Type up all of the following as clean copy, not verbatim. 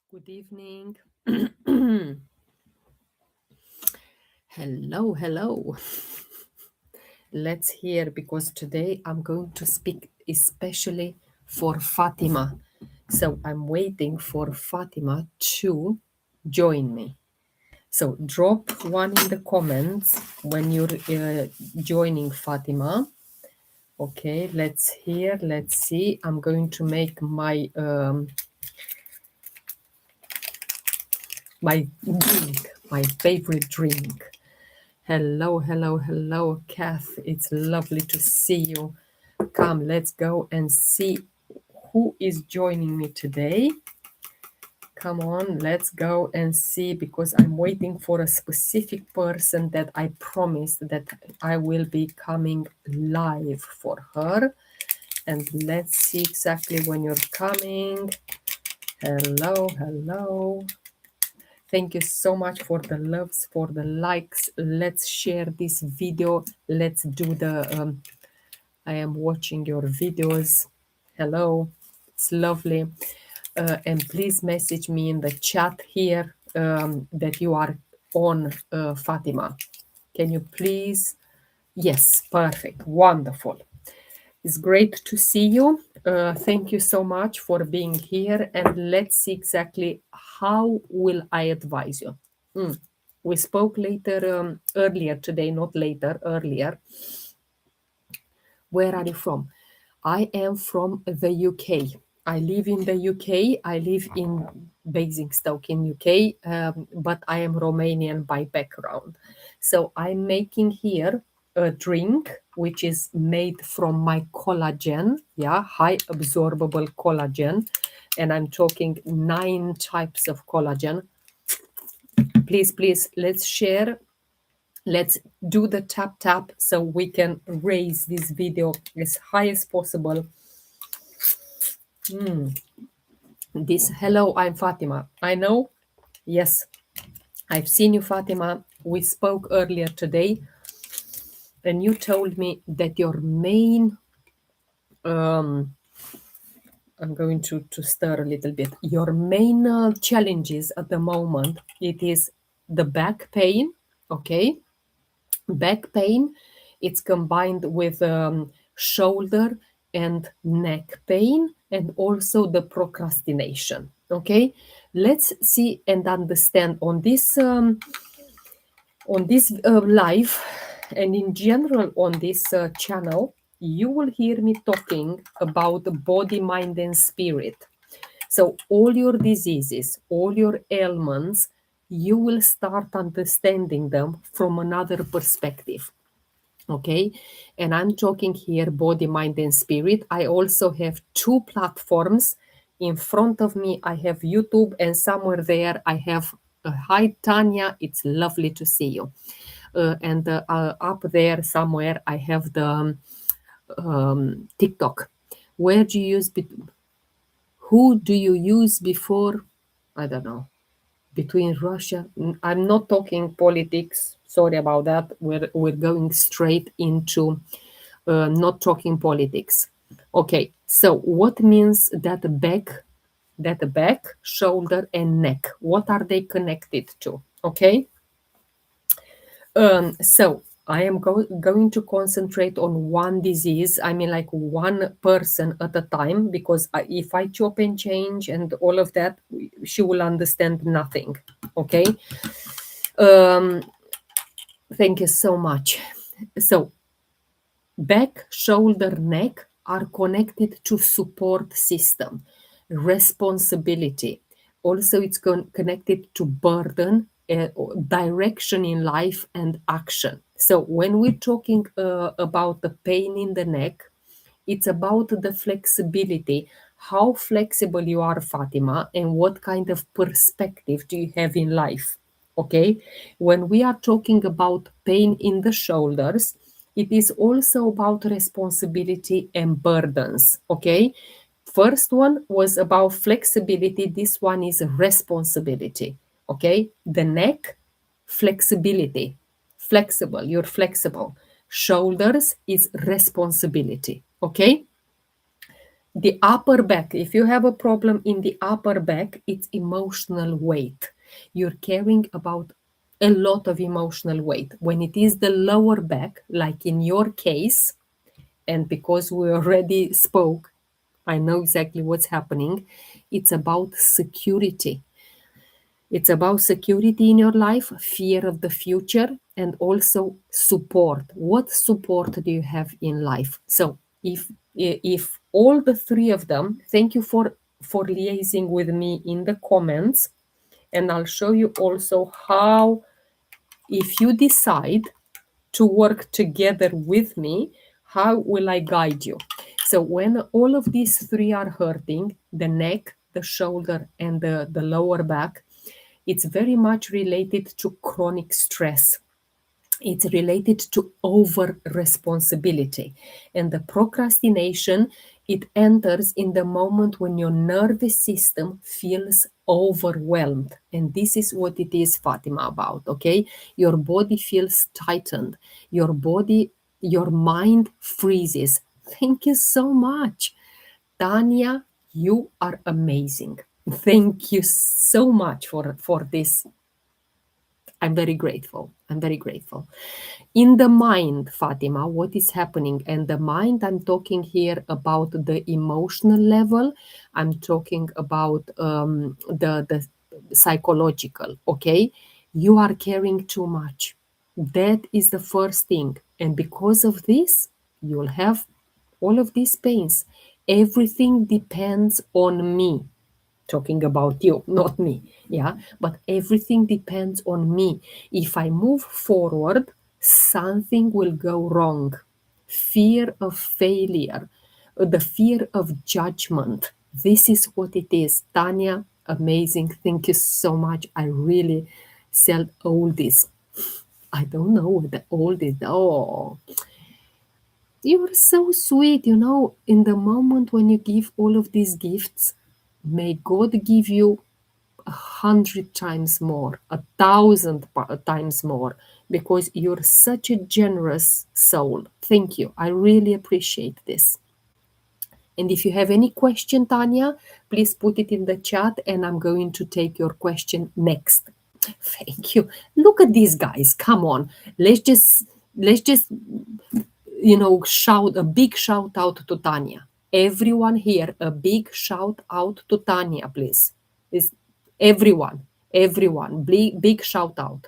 Good evening. Hello. Let's hear because today I'm going to speak especially for Fatima. So I'm waiting for Fatima to join me. So drop one in the comments when you're joining Fatima. Okay, let's hear, let's see. I'm going to make my drink, my favorite drink. Hello, Kath. It's lovely to see you. Come, let's go and see who is joining me today. Come on, let's go and see because I'm waiting for a specific person that I promised that I will be coming live for her. And let's see exactly when you're coming. Hello. Thank you so much for the loves, for the likes. Let's share this video. Let's do I am watching your videos. Hello, it's lovely. And please message me in the chat here that you are on, Fatima. Can you please? Yes, perfect, wonderful. It's great to see you. Thank you so much for being here. And let's see exactly how will I advise you. We spoke earlier today, not later, earlier. Where are you from? I am from the UK. I live in the UK. I live in Basingstoke in UK, but I am Romanian by background. So I'm making here a drink which is made from my collagen, high absorbable collagen, and I'm talking 9 types of collagen. Please, let's share. Let's do the tap so we can raise this video as high as possible. Hello, I'm Fatima. I know, yes, I've seen you, Fatima. We spoke earlier today, and you told me that your main, I'm going to stir a little bit, your main challenges at the moment, it is the back pain, okay? Back pain, it's combined with shoulder and neck pain and also the procrastination. Okay, let's see and understand on this live and in general on this channel. You will hear me talking about the body, mind, and spirit. So all your diseases, all your ailments, you will start understanding them from another perspective. Okay, and I'm talking here body, mind, and spirit. I also have 2 platforms in front of me. I have YouTube, and somewhere there I have hi Tanya, it's lovely to see you. And up there somewhere I have the TikTok. Where do you use who do you use before? I don't know. Between Russia, I'm not talking politics. Sorry about that. We're going straight into not talking politics. Okay, so what means that back, shoulder, and neck? What are they connected to? Okay, so I am going to concentrate on one disease. I mean, like one person at a time, because if I chop and change and all of that, she will understand nothing. Okay. Um, thank you so much. So, back, shoulder, neck are connected to support system, responsibility. Also, it's connected to burden, direction in life, and action. So, when we're talking about the pain in the neck, it's about the flexibility. How flexible you are, Fatima, and what kind of perspective do you have in life? Okay. When we are talking about pain in the shoulders, it is also about responsibility and burdens. Okay. First one was about flexibility. This one is responsibility. Okay. The neck, flexibility. Flexible. You're flexible. Shoulders is responsibility. Okay. The upper back, if you have a problem in the upper back, it's emotional weight. You're carrying about a lot of emotional weight. When it is the lower back, like in your case, and because we already spoke, I know exactly what's happening. It's about security. It's about security in your life, fear of the future, and also support. What support do you have in life? So if all the three of them, thank you for liaising with me in the comments, and I'll show you also how, if you decide to work together with me, how will I guide you? So when all of these three are hurting, the neck, the shoulder, and the lower back, it's very much related to chronic stress. It's related to over responsibility. And the procrastination, it enters in the moment when your nervous system feels overwhelmed. And this is what it is, Fatima, about, okay? Your body feels tightened. Your mind freezes. Thank you so much. Tanya, you are amazing. Thank you so much for this. I'm very grateful. I'm very grateful. In the mind, Fatima, what is happening? And the mind, I'm talking here about the emotional level. I'm talking about the psychological, okay? You are caring too much. That is the first thing. And because of this, you'll have all of these pains. Everything depends on me, talking about you, not me. Yeah, but everything depends on me. If I move forward, something will go wrong. Fear of failure, the fear of judgment. This is what it is. Tanya, amazing. Thank you so much. I really sell all this. I don't know what the old is. Oh, you're so sweet. In the moment when you give all of these gifts, may God give you 100 times more, 1,000 times more, because you're such a generous soul. Thank you. I really appreciate this. And if you have any question, Tanya, please put it in the chat and I'm going to take your question next. Thank you. Look at these guys. Come on. Let's just shout a big shout out to Tanya. Everyone here, a big shout out to Tanya, please. Is everyone, big shout out.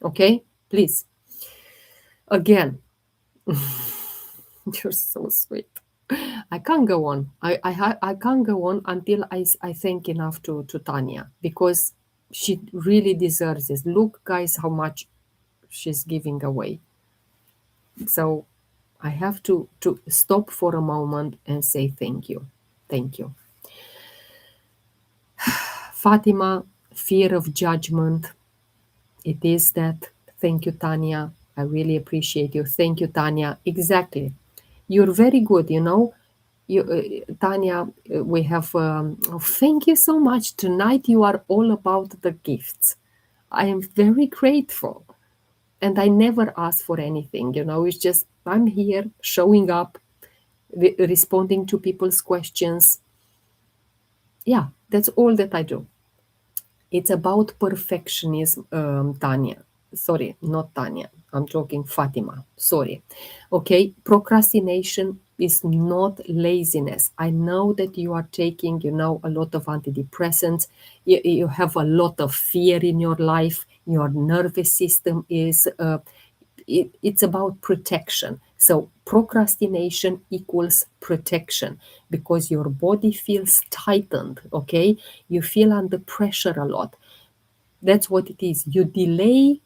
Okay, please. Again, you're so sweet. I can't go on. I can't go on until I thank enough to Tanya, because she really deserves this. Look, guys, how much she's giving away. So I have to stop for a moment and say thank you. Thank you. Fatima, fear of judgment. It is that. Thank you, Tanya. I really appreciate you. Thank you, Tanya. Exactly. You're very good, Tanya, we have, thank you so much. Tonight you are all about the gifts. I am very grateful. And I never ask for anything, it's just I'm here showing up, responding to people's questions. Yeah, that's all that I do. It's about perfectionism, Tanya. Sorry, not Tanya. I'm talking Fatima. Sorry. Okay, procrastination is not laziness. I know that you are taking, a lot of antidepressants. You have a lot of fear in your life. Your nervous system is it's about protection. So procrastination equals protection, because your body feels tightened, okay? You feel under pressure a lot. That's what it is. You delay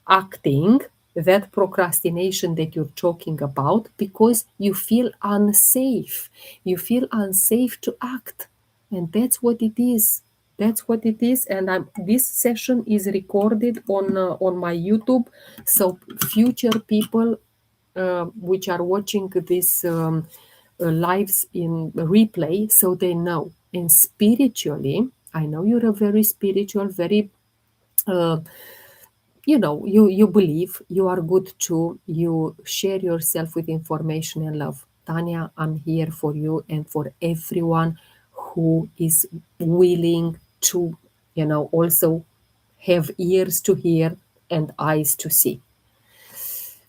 acting, that procrastination that you're talking about, because you feel unsafe. You feel unsafe to act. And that's what it is. That's what it is. And this session is recorded on my YouTube. So future people which are watching this lives in replay, so they know. And spiritually, I know you're a very spiritual, very uh, you believe, you are good too, you share yourself with information and love. Tanya, I'm here for you and for everyone who is willing to, also have ears to hear and eyes to see.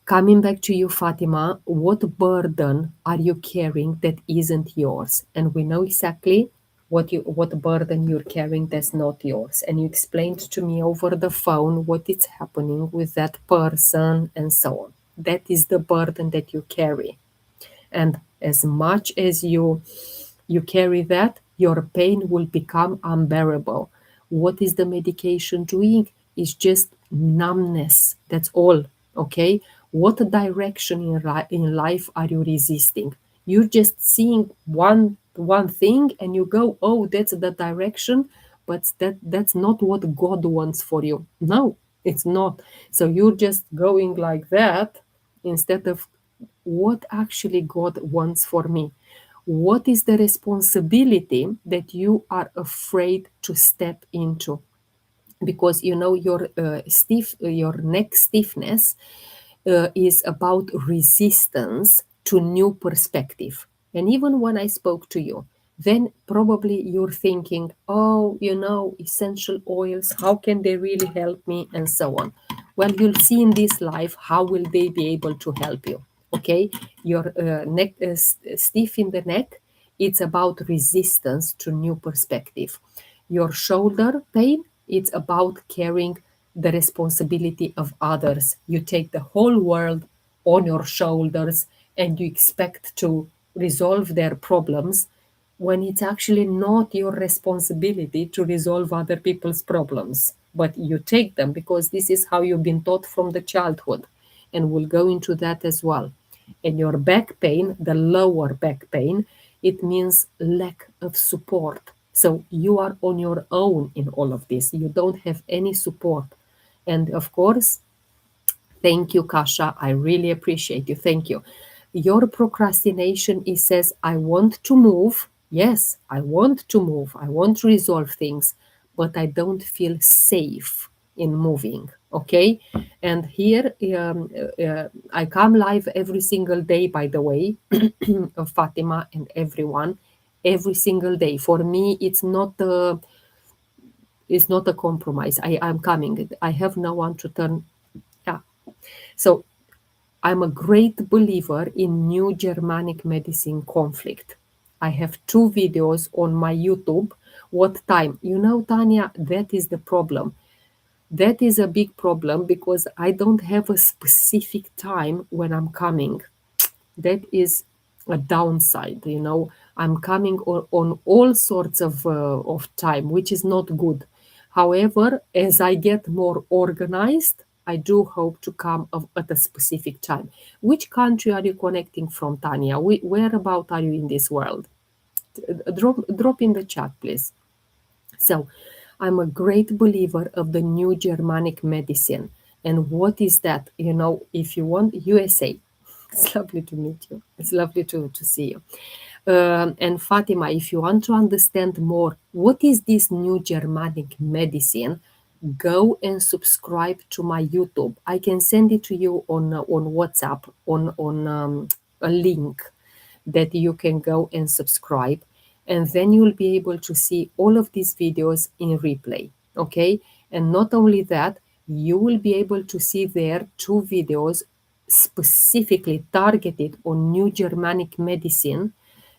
Coming back to you, Fatima, what burden are you carrying that isn't yours? And we know exactly what burden you're carrying that's not yours. And you explained to me over the phone what is happening with that person and so on. That is the burden that you carry. And as much as you carry that, your pain will become unbearable. What is the medication doing? It's just numbness. That's all. Okay. What direction in life are you resisting? You're just seeing one thing and you go, oh, that's the direction, but that's not what God wants for you. No, it's not. So you're just going like that instead of what actually God wants for me. What is the responsibility that you are afraid to step into? Because your neck stiffness is about resistance to new perspective. And even when I spoke to you, then probably you're thinking, oh, essential oils, how can they really help me, and so on. Well, you'll see in this life how will they be able to help you. Okay, your neck stiff in the neck, it's about resistance to new perspective. Your shoulder pain, it's about carrying the responsibility of others. You take the whole world on your shoulders and you expect to resolve their problems when it's actually not your responsibility to resolve other people's problems. But you take them because this is how you've been taught from the childhood. And we'll go into that as well. And your back pain, the lower back pain, it means lack of support. So you are on your own in all of this. You don't have any support. And of course, thank you, Kasha. I really appreciate you. Thank you. Your procrastination, it says, I want to move. Yes, I want to move. I want to resolve things, but I don't feel safe in moving. Okay. And here, I come live every single day, by the way, of Fatima and everyone, every single day. For me, it's not a compromise. I'm coming. I have no one to turn. Yeah. So I'm a great believer in new Germanic medicine conflict. I have 2 videos on my YouTube. What time? Tanya, that is the problem. That is a big problem because I don't have a specific time when I'm coming. That is a downside. I'm coming on all sorts of time, which is not good. However, as I get more organized, I do hope to come at a specific time. Which country are you connecting from, Tanya? Where about are you in this world? Drop in the chat, please. So, I'm a great believer of the new Germanic medicine. And what is that? If you want, USA. It's lovely to meet you. It's lovely to see you. And Fatima, if you want to understand more, what is this new Germanic medicine? Go and subscribe to my YouTube. I can send it to you on WhatsApp on a link that you can go and subscribe, and then you'll be able to see all of these videos in replay. Okay, and not only that, you will be able to see there 2 videos specifically targeted on new Germanic medicine.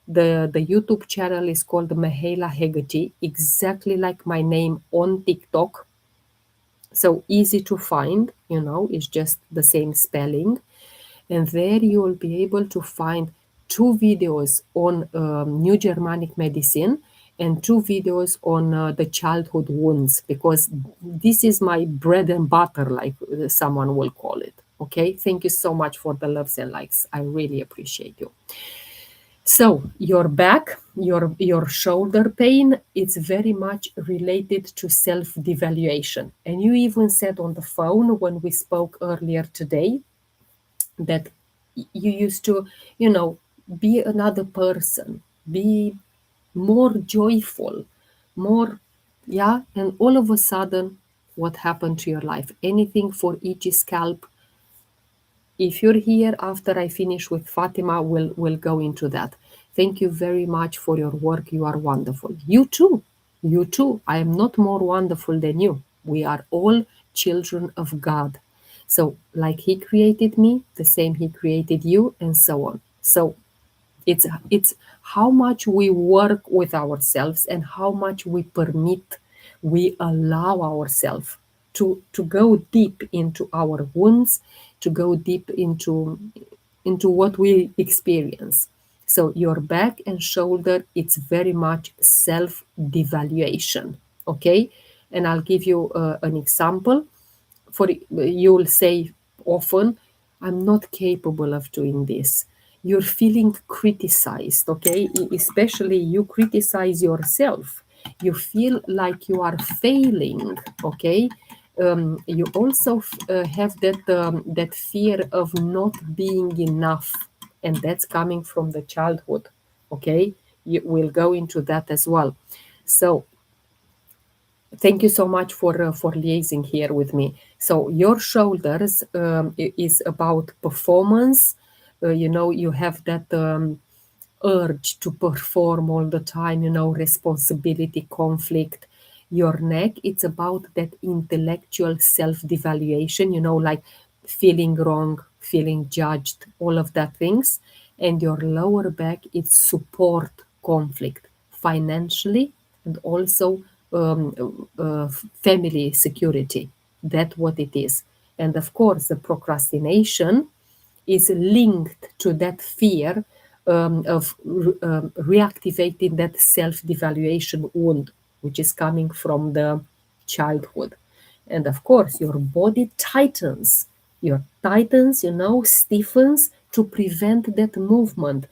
The YouTube channel is called Mihaela Hegarty, exactly like my name on TikTok. So easy to find, it's just the same spelling. And there you will be able to find 2 videos on New Germanic medicine and 2 videos on the childhood wounds, because this is my bread and butter, like someone will call it. Okay, thank you so much for the loves and likes. I really appreciate you. So your back, your shoulder pain, it's very much related to self-devaluation. And you even said on the phone when we spoke earlier today that you used to, be another person, be more joyful, more, yeah. And all of a sudden, what happened to your life? Anything for itchy scalp, if you're here after I finish with Fatima, we'll go into that. Thank you very much for your work. You are wonderful. You too. You too. I am not more wonderful than you. We are all children of God. So, like He created me, the same He created you, and so on. So, it's how much we work with ourselves and how much we allow ourselves to go deep into our wounds, to go deep into what we experience. So your back and shoulder, it's very much self devaluation. Okay, and I'll give you an example. For you'll say often, I'm not capable of doing this. You're feeling criticized, okay? Especially you criticize yourself. You feel like you are failing, okay? You also have that fear of not being enough, and that's coming from the childhood, okay? We'll go into that as well. So thank you so much for liaising here with me. So your shoulders is about performance. You have that urge to perform all the time. Responsibility, conflict. Your neck, it's about that intellectual self-devaluation. Like feeling wrong, feeling judged, all of that things. And your lower back, it's support, conflict, financially, and also family security. That's what it is. And of course, the procrastination is linked to that fear of reactivating that self-devaluation wound, which is coming from the childhood. And of course, your body tightens. Stiffens to prevent that movement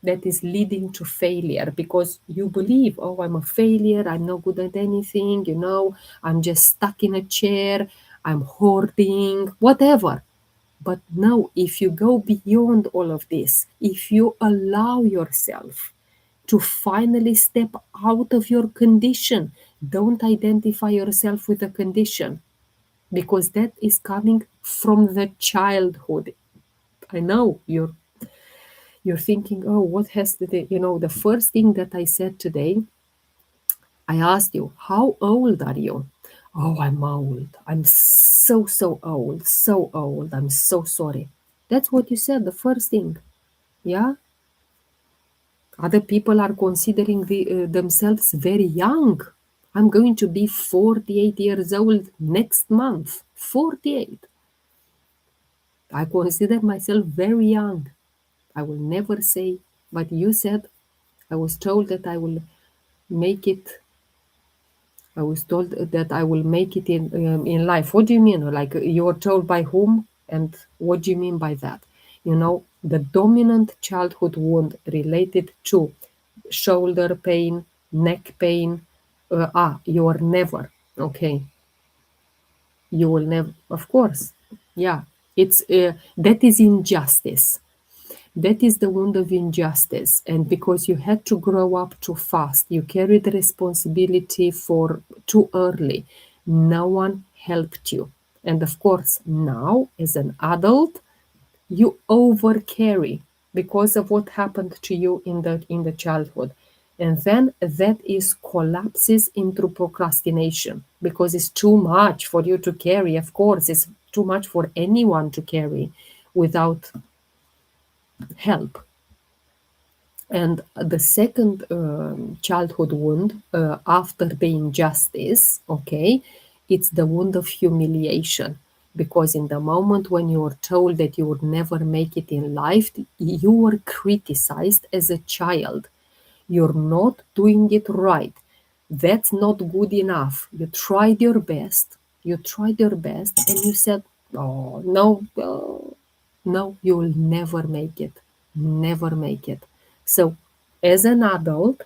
that is leading to failure, because you believe, oh, I'm a failure, I'm not good at anything, I'm just stuck in a chair, I'm hoarding, whatever. But no, if you go beyond all of this, if you allow yourself to finally step out of your condition, don't identify yourself with a condition, because that is coming from the childhood. I know you're thinking, oh, what has the first thing that I said today, I asked you, how old are you? Oh, I'm old. I'm so old, so old. I'm so sorry. That's what you said, the first thing. Yeah? Other people are considering themselves very young. I'm going to be 48 years old next month. 48. I consider myself very young. I will never say, but you said, I was told that I will make it. I was told that I will make it in life. What do you mean? Like you were told by whom? And what do you mean by that? The dominant childhood wound related to shoulder pain, neck pain. You are never. Okay. You will never, of course. Yeah. It's that is injustice. That is the wound of injustice. And because you had to grow up too fast, you carried the responsibility for too early. No one helped you. And of course, now as an adult, you over carry because of what happened to you in the childhood. And then that is collapses into procrastination because it's too much for you to carry. Of course, it's too much for anyone to carry without help. And the second childhood wound after the injustice, okay, it's the wound of humiliation. Because in the moment when you were told that you would never make it in life, you were criticized as a child. You're not doing it right. That's not good enough. You tried your best. You tried your best, and you said, "Oh no, no, you will never make it. Never make it." So, as an adult,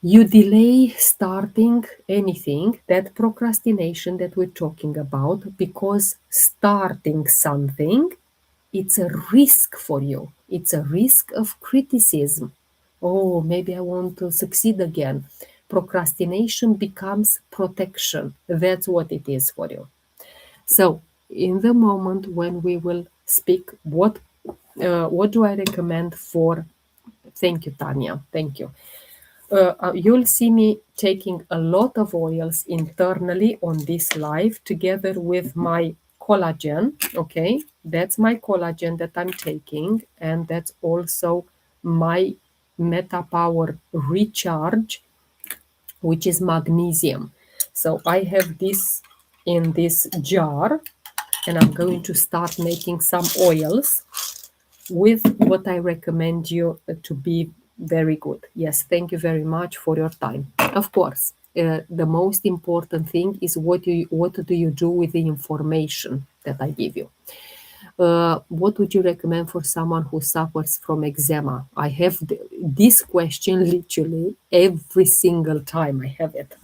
you delay starting anything, that procrastination that we're talking about, because starting something, it's a risk for you. It's a risk of criticism. Oh, maybe I want to succeed again. Procrastination becomes protection. That's what it is for you. So, in the moment when we will speak, what do I recommend for? Thank you, Tanya. Thank you. You'll see me taking a lot of oils internally on this live together with my collagen. Okay, that's my collagen that I'm taking, and that's also my Meta Power Recharge, which is magnesium. So I have this in this jar, and I'm going to start making some oils with what I recommend you to be very good. Yes, thank you very much for your time. Of course, the most important thing is what do you do with the information that I give you. What would you recommend for someone who suffers from eczema? I have this question literally every single time I have it.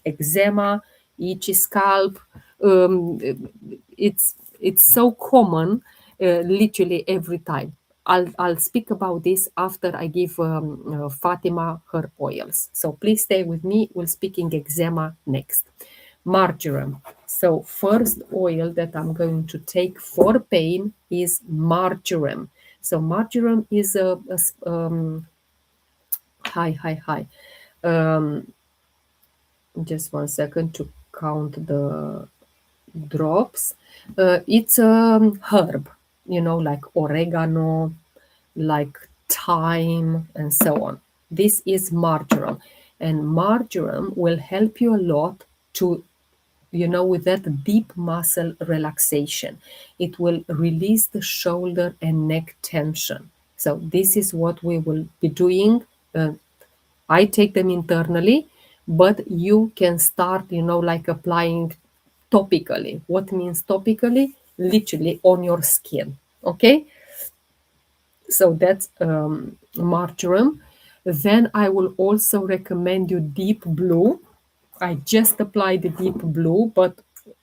Eczema, itchy scalp. Um, it's so common, literally every time. I'll speak about this after I give Fatima her oils. So please stay with me. We'll speaking eczema next. Marjoram. So first oil that I'm going to take for pain is marjoram. So marjoram is hi. Um, just 1 second to count the drops. It's a herb, like oregano, like thyme, and so on. This is marjoram, and marjoram will help you a lot to, with that deep muscle relaxation. It will release the shoulder and neck tension. So this is what we will be doing. I take them internally, but you can start, like applying topically. What means topically? Literally on your skin. Okay? So that's marjoram. Then I will also recommend you deep blue. I just applied the deep blue, but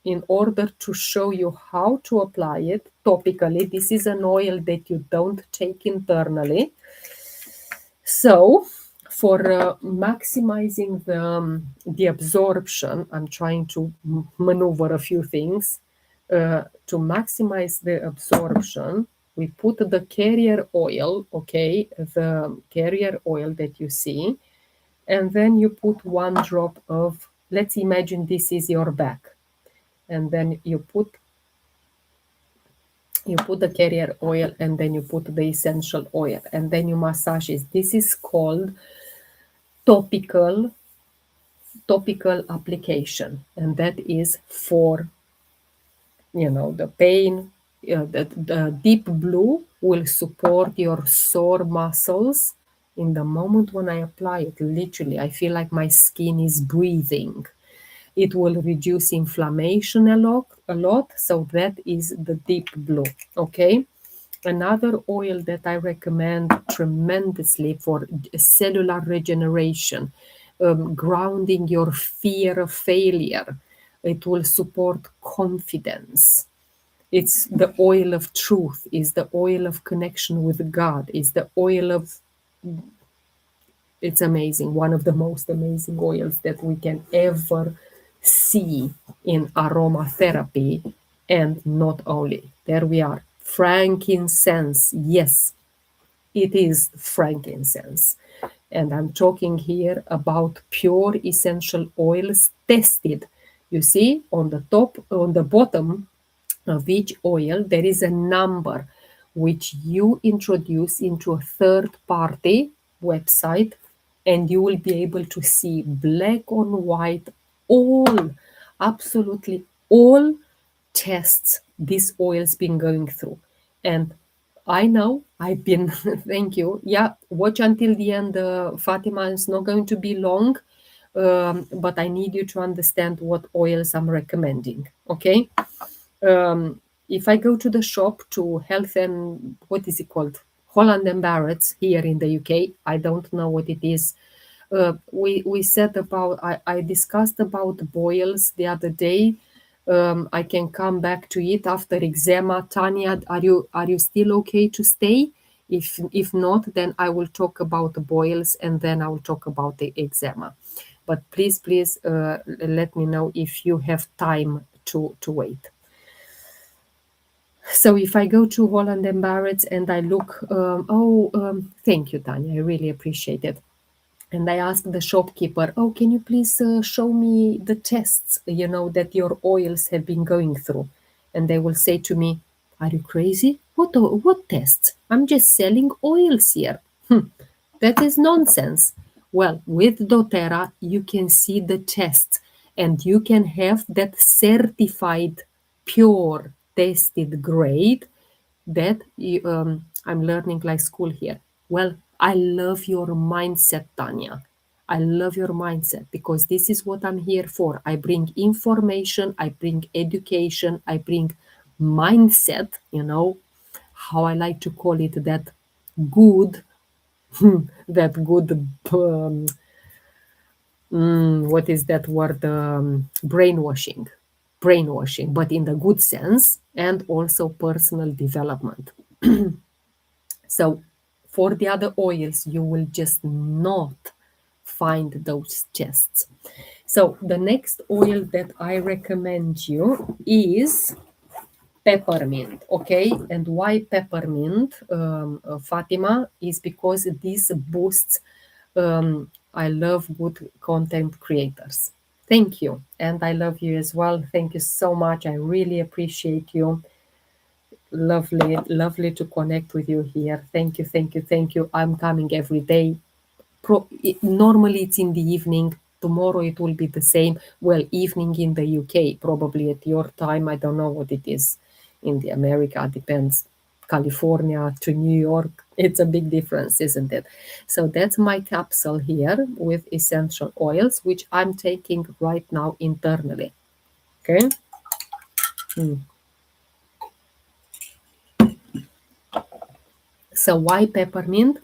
in order to show you how to apply it topically, this is an oil that you don't take internally. So for maximizing the absorption, I'm trying to maneuver a few things. To maximize the absorption, we put the carrier oil, okay, the carrier oil that you see, and then you put 1 drop of, let's imagine this is your back, and then you put the carrier oil, and then you put the essential oil, and then you massage it. This is called topical application, and that is for the pain. The deep blue will support your sore muscles. In the moment when I apply it, literally I feel like my skin is breathing. It will reduce inflammation a lot. So that is the deep blue. Okay, another oil that I recommend tremendously for cellular regeneration, grounding your fear of failure. It will support confidence. It's the oil of truth, is the oil of connection with God, is the oil of, it's amazing, one of the most amazing oils that we can ever see in aromatherapy. And not only, there we are, frankincense. Yes, it is frankincense. And I'm talking here about pure essential oils tested. You see, on the top, on the bottom of each oil, there is a number which you introduce into a third party website, and you will be able to see black on white all, absolutely all tests this oil's been going through. And I know I've been, thank you. Yeah, watch until the end, Fatima. It's not going to be long, but I need you to understand what oils I'm recommending. Okay. If I go to the shop to Health and, what is it called? Holland and Barrett's here in the UK. I don't know what it is. We said about, I discussed about boils the other day. I can come back to it after eczema. Tanya, are you still okay to stay? If not, then I will talk about the boils, and then I will talk about the eczema. But please, let me know if you have time to wait. So if I go to Holland and Barrett's and I look, thank you, Tanya, I really appreciate it. And I asked the shopkeeper, oh, can you please show me the tests, that your oils have been going through? And they will say to me, are you crazy? What tests? I'm just selling oils here. That is nonsense. Well, with doTERRA, you can see the tests and you can have that certified, pure, tested grade that I'm learning like school here. Well, I love your mindset, Tanya. I love your mindset because this is what I'm here for. I bring information, I bring education, I bring mindset, how I like to call it, that good, that good, what is that word? Brainwashing, but in the good sense, and also personal development. So for the other oils, you will just not find those tests. So the next oil that I recommend you is peppermint. Okay, and why peppermint, Fatima, is because this boosts. I love good content creators. Thank you, and I love you as well. Thank you so much. I really appreciate you. Lovely, lovely to connect with you here. Thank you, thank you, thank you. I'm coming every day. Normally it's in the evening. Tomorrow it will be the same. Well, evening in the UK, probably at your time. I don't know what it is in the America. Depends. California to New York, it's a big difference, isn't it? So that's my capsule here with essential oils, which I'm taking right now internally. Okay. So why peppermint?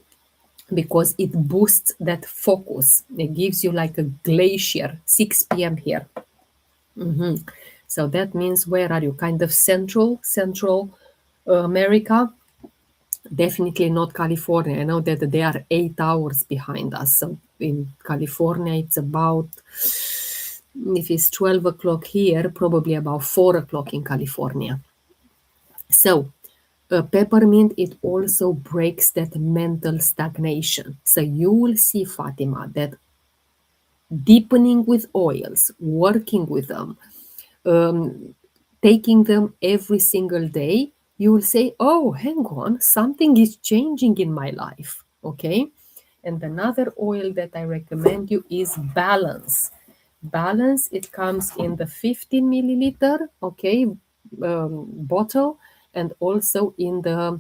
Because it boosts that focus. It gives you like a glacier, 6 p.m. here. So that means where are you? Kind of Central America. Definitely not California. I know that they are 8 hours behind us. So in California, it's about, if it's 12 o'clock here, probably about 4 o'clock in California. So peppermint, it also breaks that mental stagnation. So you will see, Fatima, that deepening with oils, working with them, taking them every single day, you will say, oh, hang on, something is changing in my life. Okay. And another oil that I recommend you is Balance. Balance, it comes in the 15 milliliter, okay, bottle, and also in the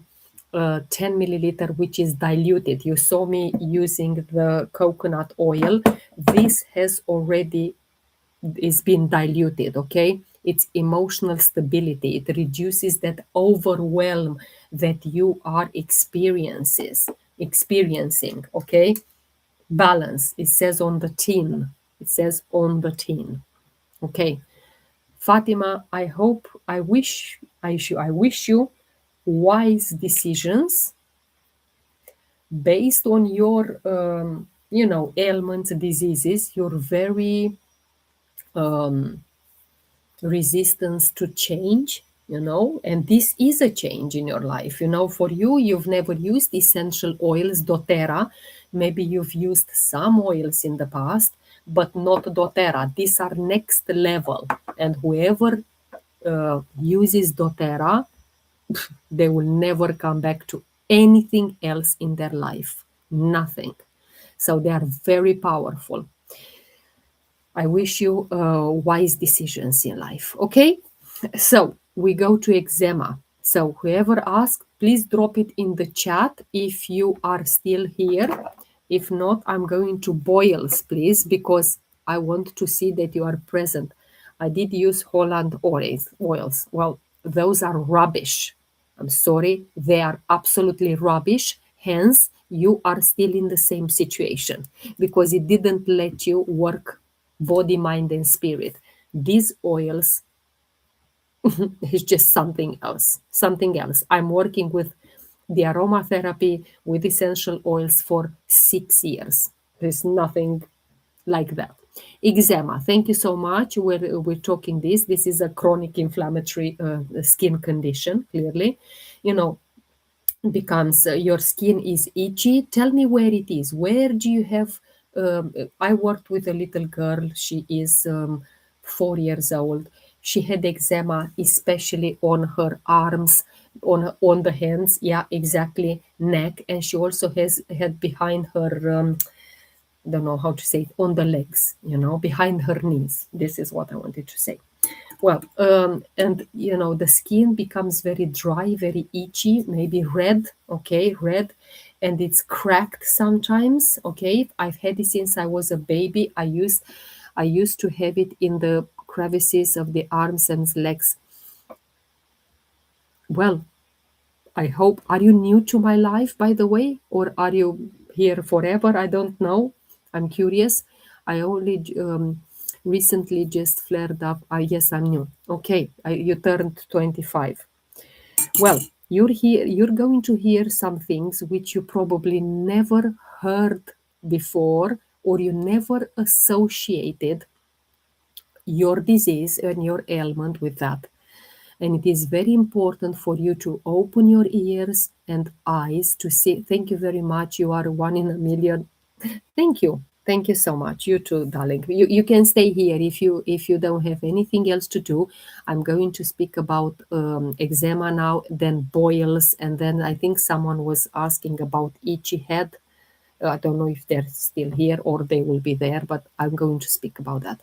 10 milliliter, which is diluted. You saw me using the coconut oil. This has already is being diluted. Okay, it's emotional stability. It reduces that overwhelm that you are experiencing. Okay, Balance, it says on the tin. Okay, Fatima, I wish you wise decisions based on your ailments, diseases. You're very resistance to change, and this is a change in your life. For you, you've never used essential oils, doTERRA. Maybe you've used some oils in the past, but not doTERRA. These are next level, and whoever uses doTERRA, they will never come back to anything else in their life. Nothing. So they are very powerful. I wish you wise decisions in life. Okay, so we go to eczema. So whoever asked, please drop it in the chat if you are still here. If not, I'm going to boils, please, because I want to see that you are present. I did use Holland oils. Well, those are rubbish. I'm sorry, they are absolutely rubbish. Hence, you are still in the same situation because it didn't let you work body, mind, and spirit. These oils is just something else. Something else. I'm working with the aromatherapy with essential oils for 6 years. There's nothing like that. Eczema. Thank you so much. We're talking this. This is a chronic inflammatory skin condition. Clearly, you know, becomes your skin is itchy. Tell me where it is. Where do you have? I worked with a little girl. She is 4 years old. She had eczema, especially on her arms, on the hands. Yeah, exactly, neck, and she also has had behind her. Don't know how to say it, on the legs, behind her knees. This is what I wanted to say. Well, and the skin becomes very dry, very itchy, maybe red, okay, red, and it's cracked sometimes, okay. I've had it since I was a baby. I used to have it in the crevices of the arms and legs. Well, I hope. Are you new to my life, by the way, or are you here forever? I don't know. I'm curious. I only recently just flared up. Yes, I'm new. Okay, you turned 25. Well, you're here. You're going to hear some things which you probably never heard before, or you never associated your disease and your ailment with that. And it is very important for you to open your ears and eyes to see. Thank you very much. You are one in a million. Thank you. Thank you so much. You too, darling. You can stay here if you don't have anything else to do. I'm going to speak about eczema now, then boils, and then I think someone was asking about itchy head. I don't know if they're still here or they will be there, but I'm going to speak about that.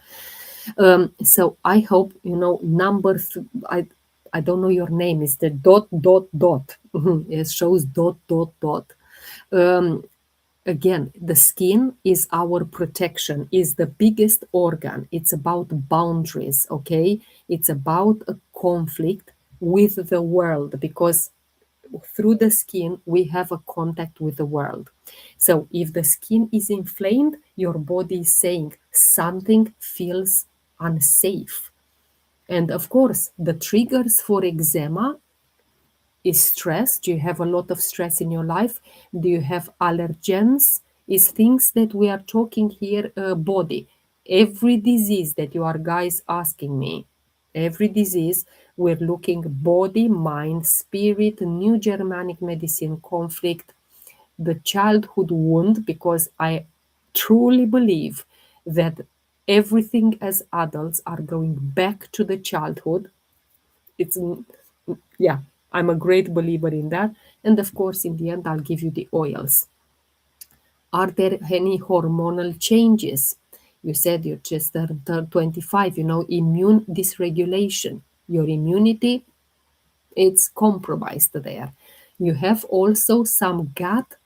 So I hope number. I don't know your name. Is the dot dot dot? It shows dot dot dot. Um, Again, the skin is our protection. Is the biggest organ. It's about boundaries. Okay, it's about a conflict with the world because through the skin we have a contact with the world. So if the skin is inflamed, your body is saying something feels unsafe. And of course, the triggers for eczema is stress. Do you have a lot of stress in your life? Do you have allergens? Is things that we are talking here, body. Every disease that you are guys asking me, every disease, we're looking body, mind, spirit, new Germanic medicine, conflict, the childhood wound, because I truly believe that everything as adults are going back to the childhood. It's, yeah, I'm a great believer in that. And of course, in the end, I'll give you the oils. Are there any hormonal changes? You said you just turned 25, immune dysregulation. Your immunity, it's compromised there. You have also some gut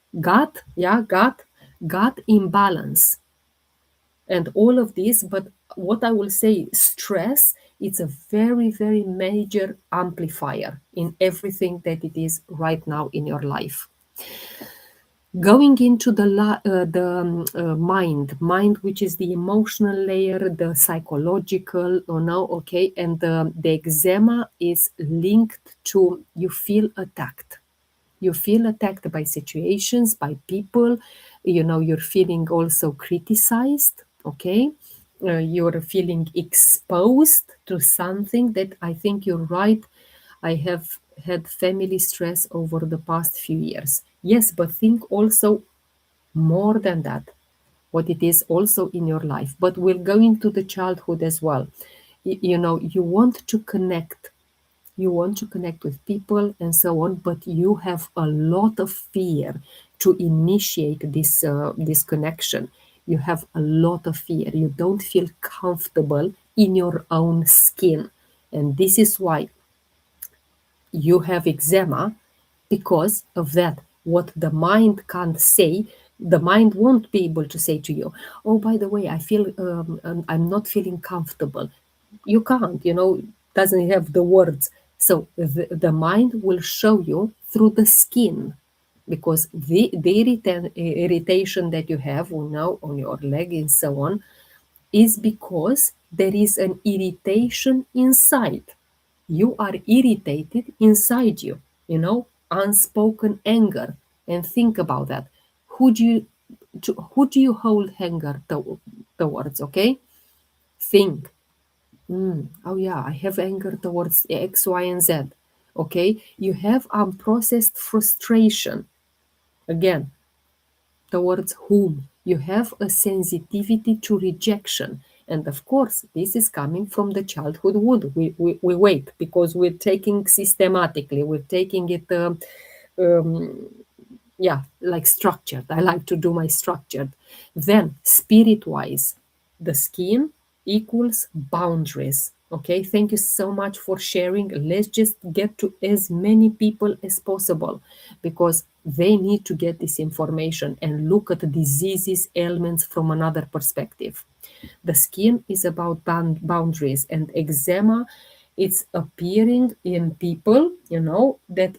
imbalance and all of this. But what I will say, stress, it's a very, very major amplifier in everything that it is right now in your life. Going into the mind, which is the emotional layer, the psychological, okay, and the eczema is linked to you feel attacked. You feel attacked by situations, by people. You're feeling also criticized, okay? You're feeling exposed to something that I think you're right. I have had family stress over the past few years. Yes, but think also more than that, what it is also in your life. But we'll go into the childhood as well. You want to connect. You want to connect with people and so on, but you have a lot of fear to initiate this connection. You have a lot of fear. You don't feel comfortable in your own skin. And this is why you have eczema, because of that. What the mind can't say, the mind won't be able to say to you, oh, by the way, I feel I'm not feeling comfortable. You can't, doesn't have the words. So the mind will show you through the skin, because the irritation that you have now on your leg and so on is because there is an irritation inside. You are irritated inside you, unspoken anger. And think about that. Who do you hold anger towards, okay? Think. Oh yeah, I have anger towards X, Y, and Z. Okay? You have unprocessed frustration. Again, towards whom? You have a sensitivity to rejection. And of course, this is coming from the childhood wound. We wait because we're taking systematically, we're taking it, yeah, like structured. I like to do my structured. Then, spirit wise, the skin equals boundaries. Okay, thank you so much for sharing. Let's just get to as many people as possible because they need to get this information and look at diseases, ailments from another perspective. The skin is about boundaries, and eczema, it's appearing in people, that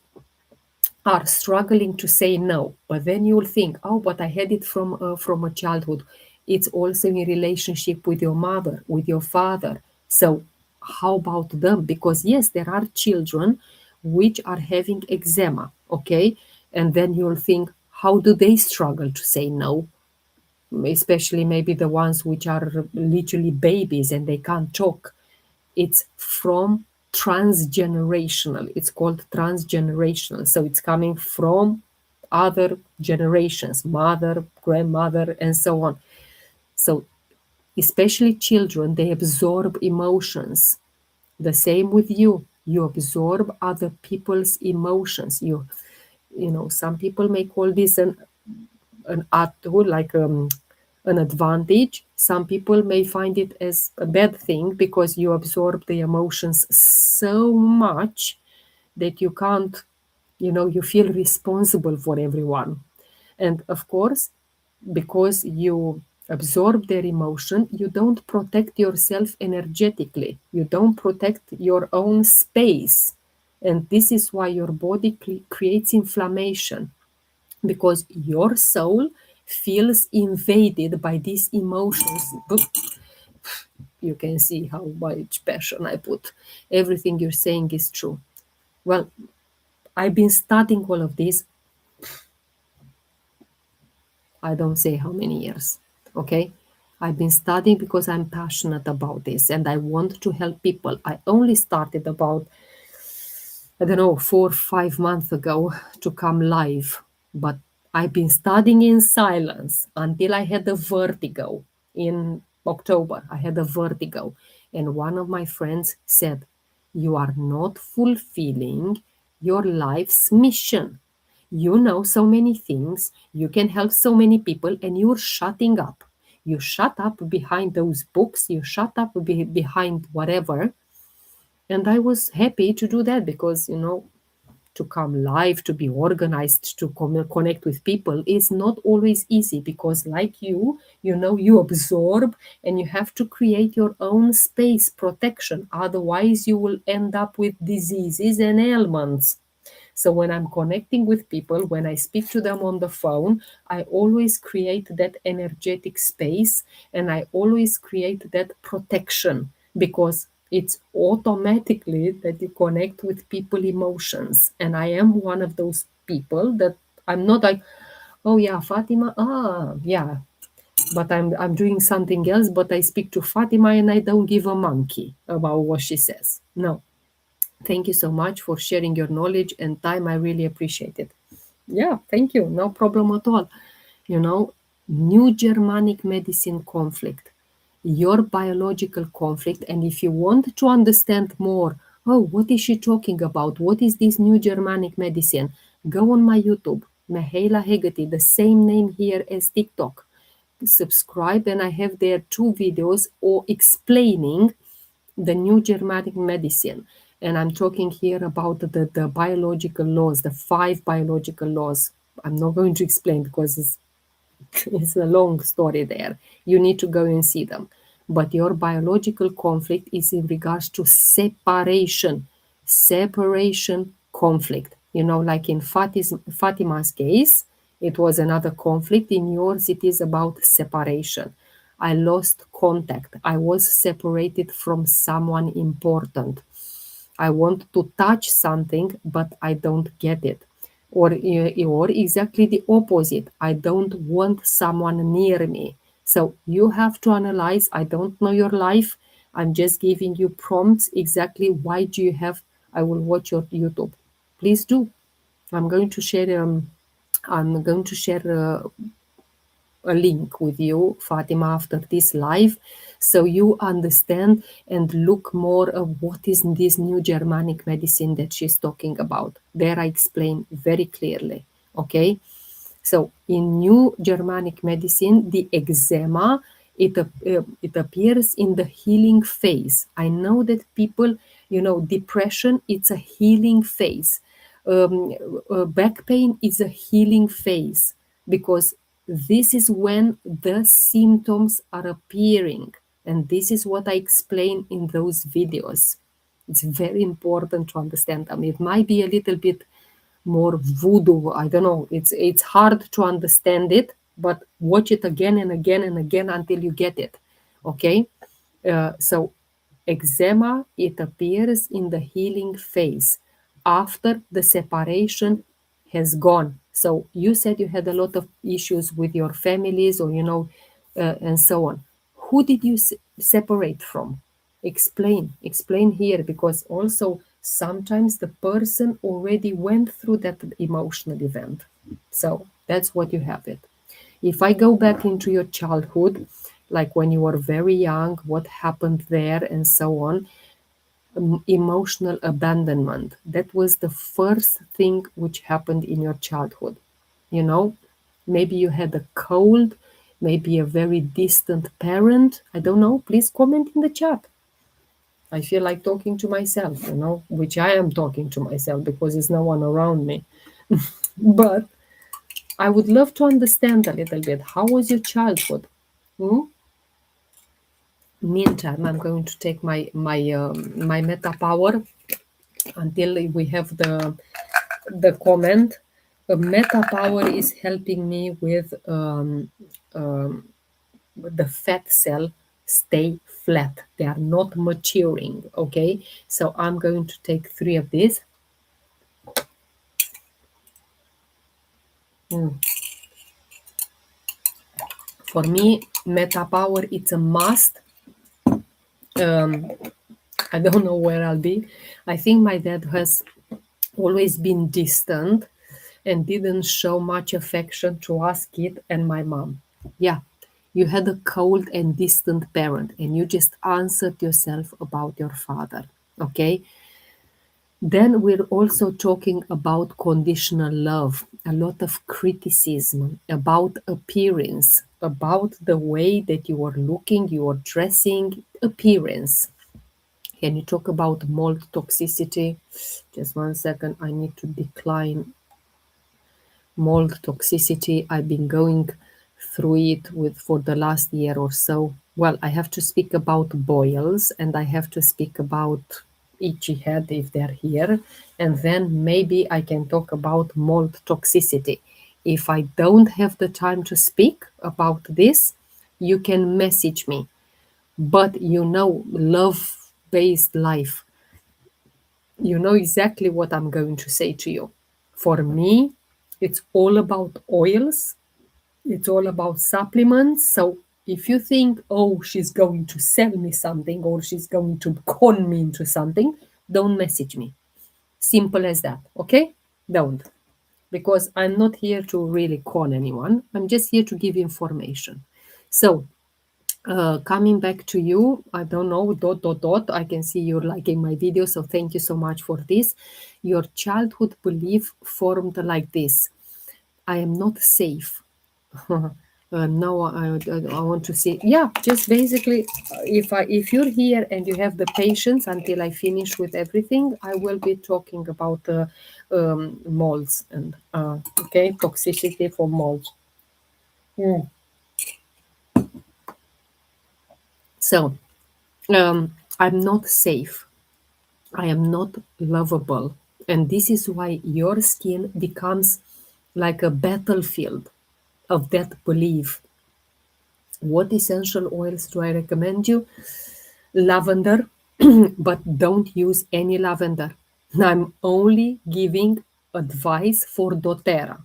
are struggling to say no. But then you'll think, oh, but I had it from a childhood. It's also in relationship with your mother, with your father. So how about them? Because yes, there are children which are having eczema, okay? And then you'll think, how do they struggle to say no? Especially maybe the ones which are literally babies and they can't talk. It's from transgenerational. It's called transgenerational. So it's coming from other generations, mother, grandmother, and so on. So especially children, they absorb emotions. The same with you. You absorb other people's emotions. Some people may call this an atu, like an advantage. Some people may find it as a bad thing because you absorb the emotions so much that you can't, you feel responsible for everyone. And of course, because you absorb their emotion, you don't protect yourself energetically. You don't protect your own space. And this is why your body creates inflammation because your soul feels invaded by these emotions. You can see how much passion I put. Everything you're saying is true. Well, I've been studying all of this, I don't say how many years, okay? I've been studying because I'm passionate about this and I want to help people. I only started about, I don't know, 4 or 5 months ago to come live. But I've been studying in silence until I had a vertigo in October. I had a vertigo. And one of my friends said, you are not fulfilling your life's mission. You know so many things, you can help so many people, and you're shutting up. You shut up behind those books, you shut up behind whatever. And I was happy to do that because, to come live, to be organized, to connect with people is not always easy because, like you absorb and you have to create your own space protection. Otherwise, you will end up with diseases and ailments. So when I'm connecting with people, when I speak to them on the phone, I always create that energetic space and I always create that protection because it's automatically that you connect with people emotions. And I am one of those people that I'm not like, oh yeah, Fatima, yeah, but I'm doing something else, but I speak to Fatima and I don't give a monkey about what she says. No. Thank you so much for sharing your knowledge and time. I really appreciate it. Yeah, thank you. No problem at all. New Germanic medicine conflict, your biological conflict. And if you want to understand more, oh, what is she talking about? What is this New Germanic medicine? Go on my YouTube, Mihaela Hegeti, the same name here as TikTok. Subscribe, and I have there 2 videos or explaining the New Germanic medicine. And I'm talking here about the biological laws, the 5 biological laws. I'm not going to explain because it's a long story there. You need to go and see them. But your biological conflict is in regards to separation. Separation conflict. Like in Fatima's case, it was another conflict. In yours, it is about separation. I lost contact. I was separated from someone important. I want to touch something, but I don't get it. Or exactly the opposite. I don't want someone near me. So you have to analyze. I don't know your life. I'm just giving you prompts exactly why do you have. I will watch your YouTube. Please do. I'm going to share. I'm going to share a link with you, Fatima, after this live, so you understand and look more of what is this new Germanic medicine that she's talking about. There I explain very clearly. Okay. So in new Germanic medicine, the eczema, it appears in the healing phase. I know that people, depression, it's a healing phase. Um, Back pain is a healing phase because this is when the symptoms are appearing. And this is what I explain in those videos. It's very important to understand them. It might be a little bit more voodoo. I don't know. It's hard to understand it, but watch it again and again and again until you get it. Okay. So eczema, it appears in the healing phase after the separation has gone. So you said you had a lot of issues with your families, or and so on. Who did you separate from? Explain here, because also sometimes the person already went through that emotional event. So that's what you have it. If I go back into your childhood, like when you were very young, what happened there and so on, emotional abandonment, that was the first thing which happened in your childhood. you know Maybe you had a cold, maybe a very distant parent. I don't know. Please comment in the chat. I feel like talking to myself, which I am talking to myself because there's no one around me. But I would love to understand a little bit. How was your childhood? Hmm? Meantime, I'm going to take my meta power until we have the comment. Meta power is helping me with the fat cell stay flat. They are not maturing. Okay, so I'm going to take 3 of these. For me, meta power, it's a must. um, I don't know where I'll be. I think my dad has always been distant and didn't show much affection to us kid and my mom. Yeah, you had a cold and distant parent, and you just answered yourself about your father. Okay, then we're also talking about conditional love, a lot of criticism about appearance, about the way that you are looking, you are dressing, appearance. Can you talk about mold toxicity? Just 1 second, I need to decline mold toxicity. I've been going through it with for the last year or so. Well, I have to speak about boils, and I have to speak about itchy head if they're here, and then maybe I can talk about mold toxicity. If I don't have the time to speak about this, you can message me. But love based life, you know exactly what I'm going to say to you. For me, it's all about oils, it's all about supplements. So if you think, oh, she's going to sell me something or she's going to con me into something, don't message me. Simple as that. Okay? Don't. Because I'm not here to really con anyone. I'm just here to give information. So, coming back to you, I don't know, I can see you're liking my video, so thank you so much for this. Your childhood belief formed like this: I am not safe. No, I want to see. Yeah, just basically, if you're here and you have the patience until I finish with everything, I will be talking about molds and okay, toxicity for molds. Mm. So, I'm not safe. I am not lovable. And this is why your skin becomes like a battlefield of that belief. What essential oils do I recommend you? Lavender, but don't use any lavender. I'm only giving advice for doTERRA.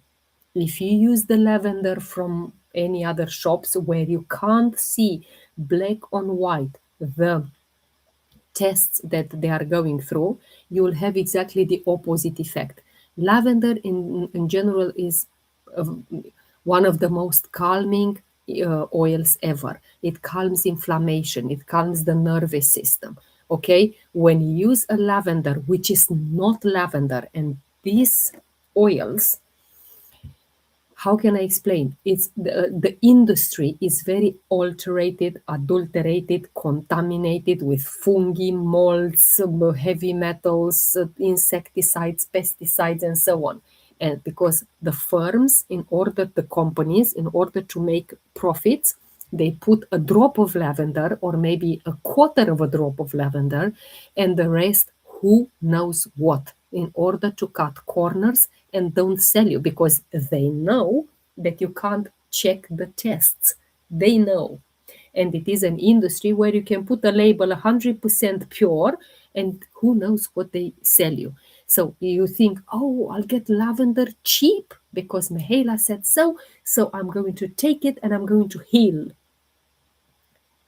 If you use the lavender from any other shops where you can't see black on white the tests that they are going through, you will have exactly the opposite effect. Lavender in general is uh, one of the most calming oils ever. It calms inflammation, it calms the nervous system. Okay, when you use a lavender which is not lavender, and these oils, how can I explain? It's the industry is very alterated, adulterated, contaminated with fungi, molds, heavy metals, insecticides, pesticides, and so on. And because the firms, the companies, in order to make profits, they put a drop of lavender or maybe a quarter of a drop of lavender, and the rest, who knows what, in order to cut corners and don't sell you, because they know that you can't check the tests. They know. And it is an industry where you can put a label 100% pure, and who knows what they sell you. So you think, oh, I'll get lavender cheap because Mihaela said so, so I'm going to take it and I'm going to heal.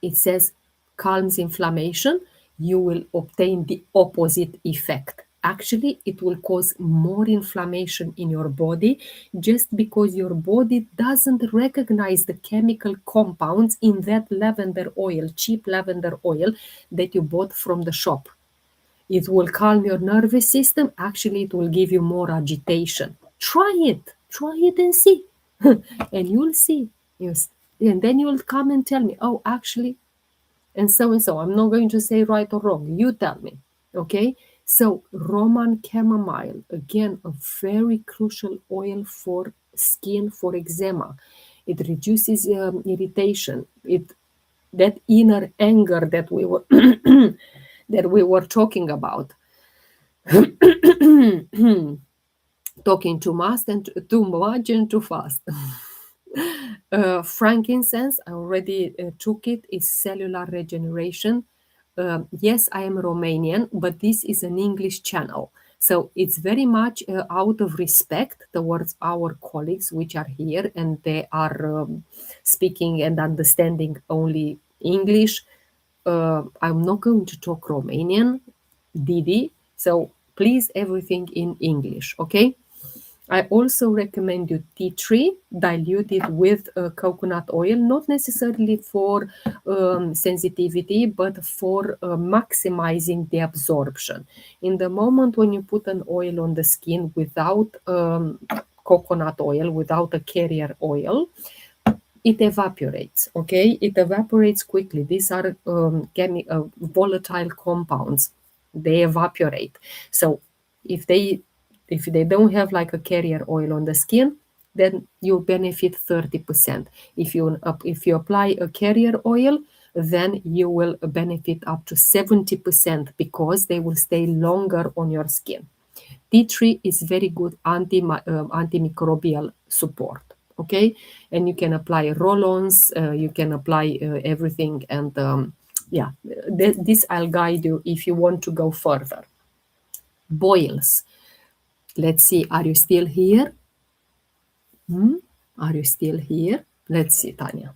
It says calms inflammation, you will obtain the opposite effect. Actually, it will cause more inflammation in your body just because your body doesn't recognize the chemical compounds in that lavender oil, cheap lavender oil that you bought from the shop. It will calm your nervous system. Actually, it will give you more agitation. Try it and see. And you'll see. Yes. And then you'll come and tell me, oh, actually, and so and so. I'm not going to say right or wrong. You tell me. Okay? So, Roman chamomile, again, a very crucial oil for skin, for eczema. It reduces irritation. That inner anger that we were that we were talking about. Talking too much and too fast. Frankincense, I already took it, is cellular regeneration. Yes, I am Romanian, but this is an English channel. So it's very much out of respect towards our colleagues which are here, and they are speaking and understanding only English. I'm not going to talk Romanian, Didi. So please, everything in English, okay? I also recommend you tea tree diluted with coconut oil, not necessarily for sensitivity, but for maximizing the absorption. In the moment when you put an oil on the skin without coconut oil, without a carrier oil, it evaporates, okay? It evaporates quickly. These are volatile compounds. They evaporate. So if they don't have like a carrier oil on the skin, then you benefit 30%. If you apply a carrier oil, then you will benefit up to 70% because they will stay longer on your skin. Tea tree is very good antimicrobial support. Okay, and you can apply roll-ons, you can apply everything, and yeah, this I'll guide you if you want to go further. Boils. Let's see, are you still here? Are you still here? Let's see, Tanya.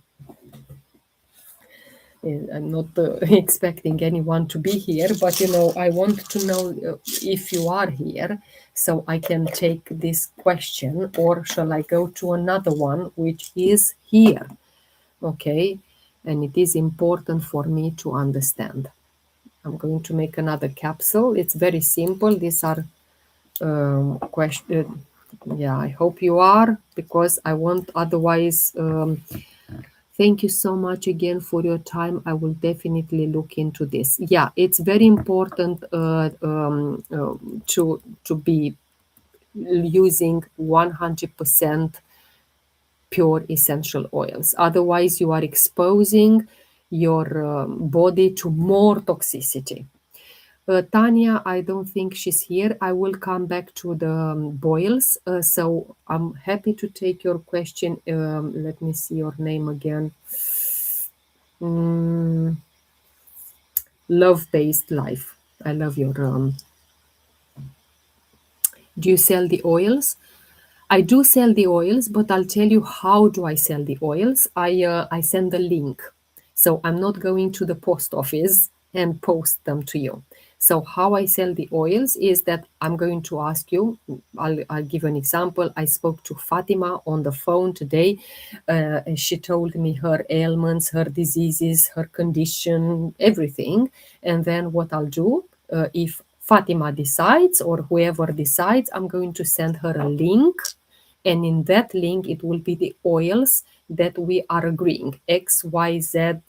I'm not expecting anyone to be here, but I want to know if you are here so I can take this question, or shall I go to another one which is here? Okay, and it is important for me to understand. I'm going to make another capsule. It's very simple. These are questions. Yeah, I hope you are, because I want, otherwise thank you so much again for your time. I will definitely look into this. Yeah, it's very important to be using 100% pure essential oils. Otherwise, you are exposing your body to more toxicity. Tanya, I don't think she's here. I will come back to the boils. So I'm happy to take your question. Let me see your name again. Love-based life. I love your. Do you sell the oils? I do sell the oils, but I'll tell you how do I sell the oils. I send a link. So I'm not going to the post office and post them to you. So how I sell the oils is that I'm going to ask you, I'll give an example. I spoke to Fatima on the phone today, and she told me her ailments, her diseases, her condition, everything. And then what I'll do, if Fatima decides or whoever decides, I'm going to send her a link, and in that link it will be the oils that we are agreeing, XYZ,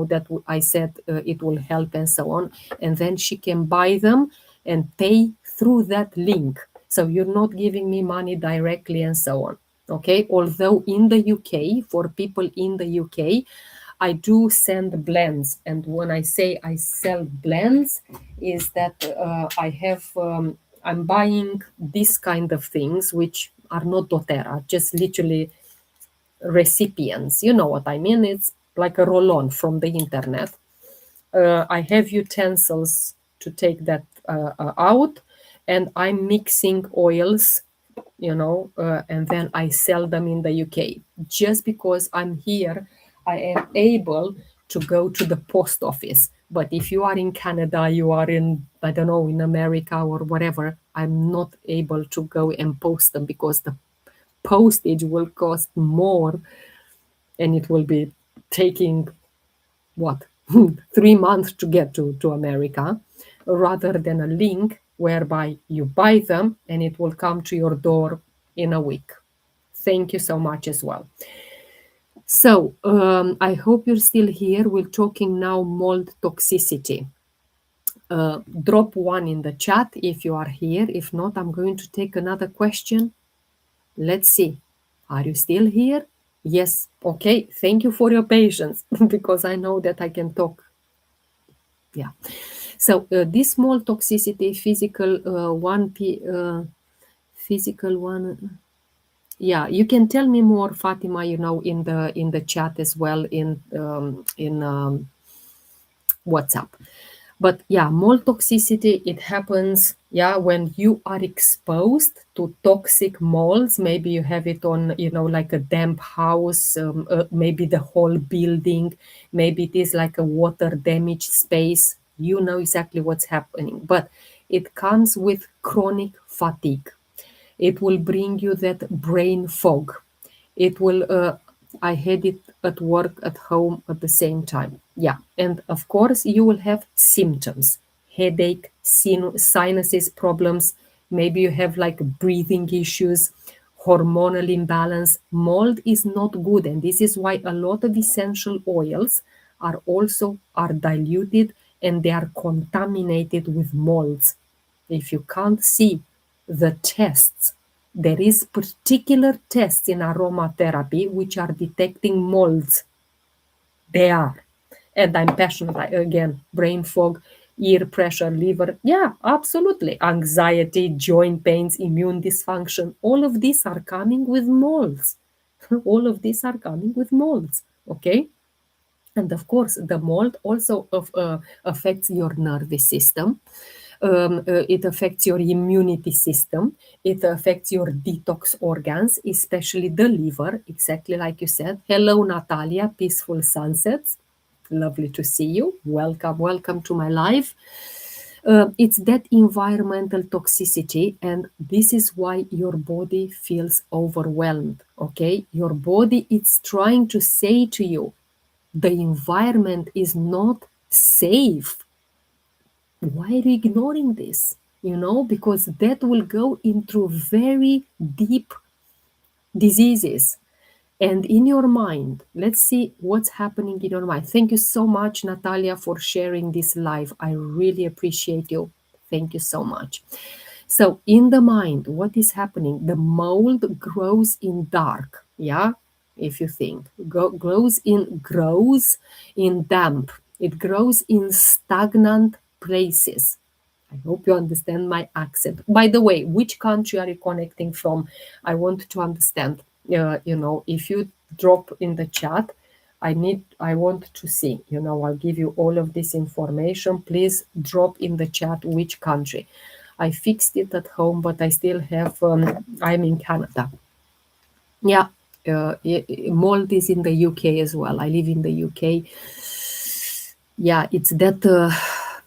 that I said it will help and so on, and then she can buy them and pay through that link. So you're not giving me money directly and so on. Okay, although in the UK, for people in the UK, I do send blends, and when I say I sell blends, is that I'm buying this kind of things which are not doTERRA, just literally recipients. You know what I mean? It's like a roll-on from the internet. I have utensils to take that out, and I'm mixing oils, and then I sell them in the UK. Just because I'm here, I am able to go to the post office. But if you are in Canada, you are in, I don't know, in America or whatever, I'm not able to go and post them because the postage will cost more, and it will be taking what 3 months to get to America, rather than a link whereby you buy them and it will come to your door in a week. Thank you so much as well. So I hope you're still here. We're talking now mold toxicity. Drop one in the chat if you are here. If not, I'm going to take another question. Let's see. Are you still here? Yes. Okay. Thank you for your patience because I know that I can talk. Yeah. So this mold toxicity, physical one. Yeah, you can tell me more, Fatima. In the chat as well in WhatsApp. But yeah, mold toxicity, it happens, yeah, when you are exposed to toxic molds. Maybe you have it on, like a damp house, maybe the whole building, maybe it is like a water damaged space. You know exactly what's happening. But it comes with chronic fatigue. It will bring you that brain fog. It will, I had it at work, at home at the same time. Yeah. And of course, you will have symptoms: headache, sinuses problems. Maybe you have like breathing issues, hormonal imbalance. Mold is not good. And this is why a lot of essential oils are diluted, and they are contaminated with molds. If you can't see the tests, there is particular tests in aromatherapy which are detecting molds. They are. And I'm passionate. Again, brain fog, ear pressure, liver. Yeah, absolutely. Anxiety, joint pains, immune dysfunction. All of these are coming with molds. All of these are coming with molds. Okay. And of course, the mold also affects your nervous system. It affects your immunity system. It affects your detox organs, especially the liver, exactly like you said. Hello, Natalia, Peaceful Sunsets. Lovely to see you. Welcome, welcome to my live. It's that environmental toxicity, and this is why your body feels overwhelmed. Okay, your body is trying to say to you, the environment is not safe. Why are you ignoring this? Because that will go into very deep diseases. And in your mind, let's see what's happening in your mind. Thank you so much, Natalia, for sharing this live. I really appreciate you. Thank you so much. So in the mind, what is happening? The mold grows in dark. Yeah. If you think, grows in damp. It grows in stagnant places. I hope you understand my accent. By the way, which country are you connecting from? I want to understand. If you drop in the chat, I want to see. I'll give you all of this information. Please drop in the chat which country. I fixed it at home, but I still have, I'm in Canada. Yeah, mold is in the UK as well. I live in the UK. Yeah, it's that.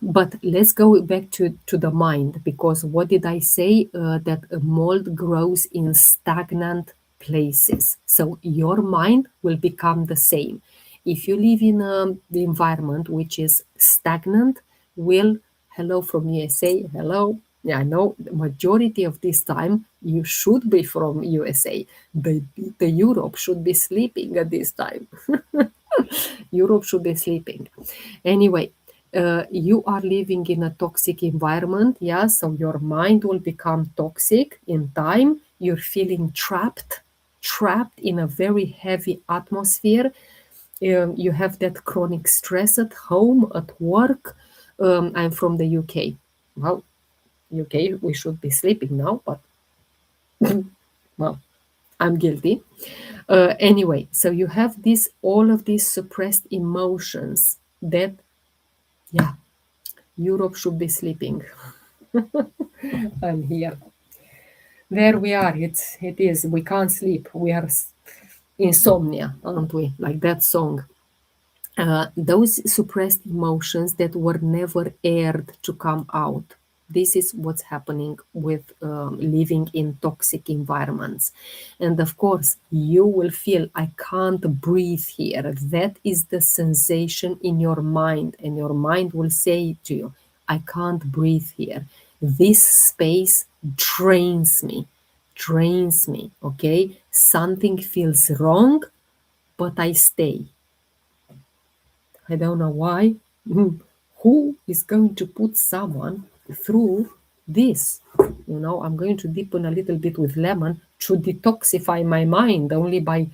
But let's go back to the mind, because what did I say? That a mold grows in stagnant places. So your mind will become the same. If you live in the environment which is stagnant, will hello from USA, hello. Yeah, I know the majority of this time you should be from USA. The Europe should be sleeping at this time. Europe should be sleeping. Anyway, you are living in a toxic environment, yeah, so your mind will become toxic in time. You're feeling trapped in a very heavy atmosphere. You have that chronic stress at home, at work. I'm from the UK. Well, UK, we should be sleeping now, but well, I'm guilty. Anyway, so you have this all of these suppressed emotions that, yeah, Europe should be sleeping. I'm here. There we are. It is. We can't sleep. We are insomnia, aren't we? Like that song. Those suppressed emotions that were never aired to come out. This is what's happening with living in toxic environments. And of course, you will feel, I can't breathe here. That is the sensation in your mind. And your mind will say to you, I can't breathe here. This space drains me. Okay? Something feels wrong, but I stay. I don't know why. Who is going to put someone through this? I'm going to deepen a little bit with lemon to detoxify my mind only by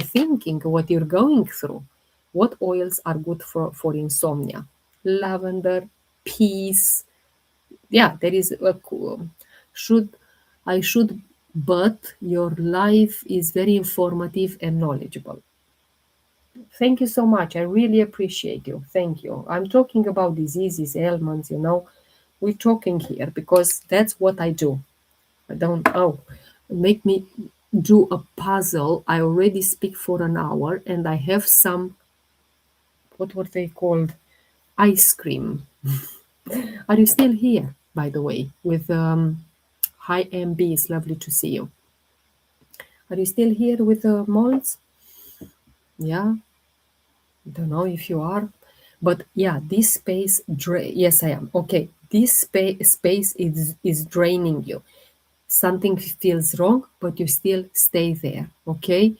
thinking what you're going through. What oils are good for insomnia? Lavender, peace. Yeah, there is a should I should, but your life is very informative and knowledgeable. Thank you so much. I really appreciate you. Thank you. I'm talking about diseases, ailments. We're talking here because that's what I do. I don't, make me do a puzzle. I already speak for an hour and I have some, what were they called? Ice cream. Are you still here, by the way, with Hi MB? It's lovely to see you. Are you still here with the molds? Yeah. Don't know if you are, but yeah, this space. Yes, I am. Okay, this space is draining you. Something feels wrong, but you still stay there. Okay,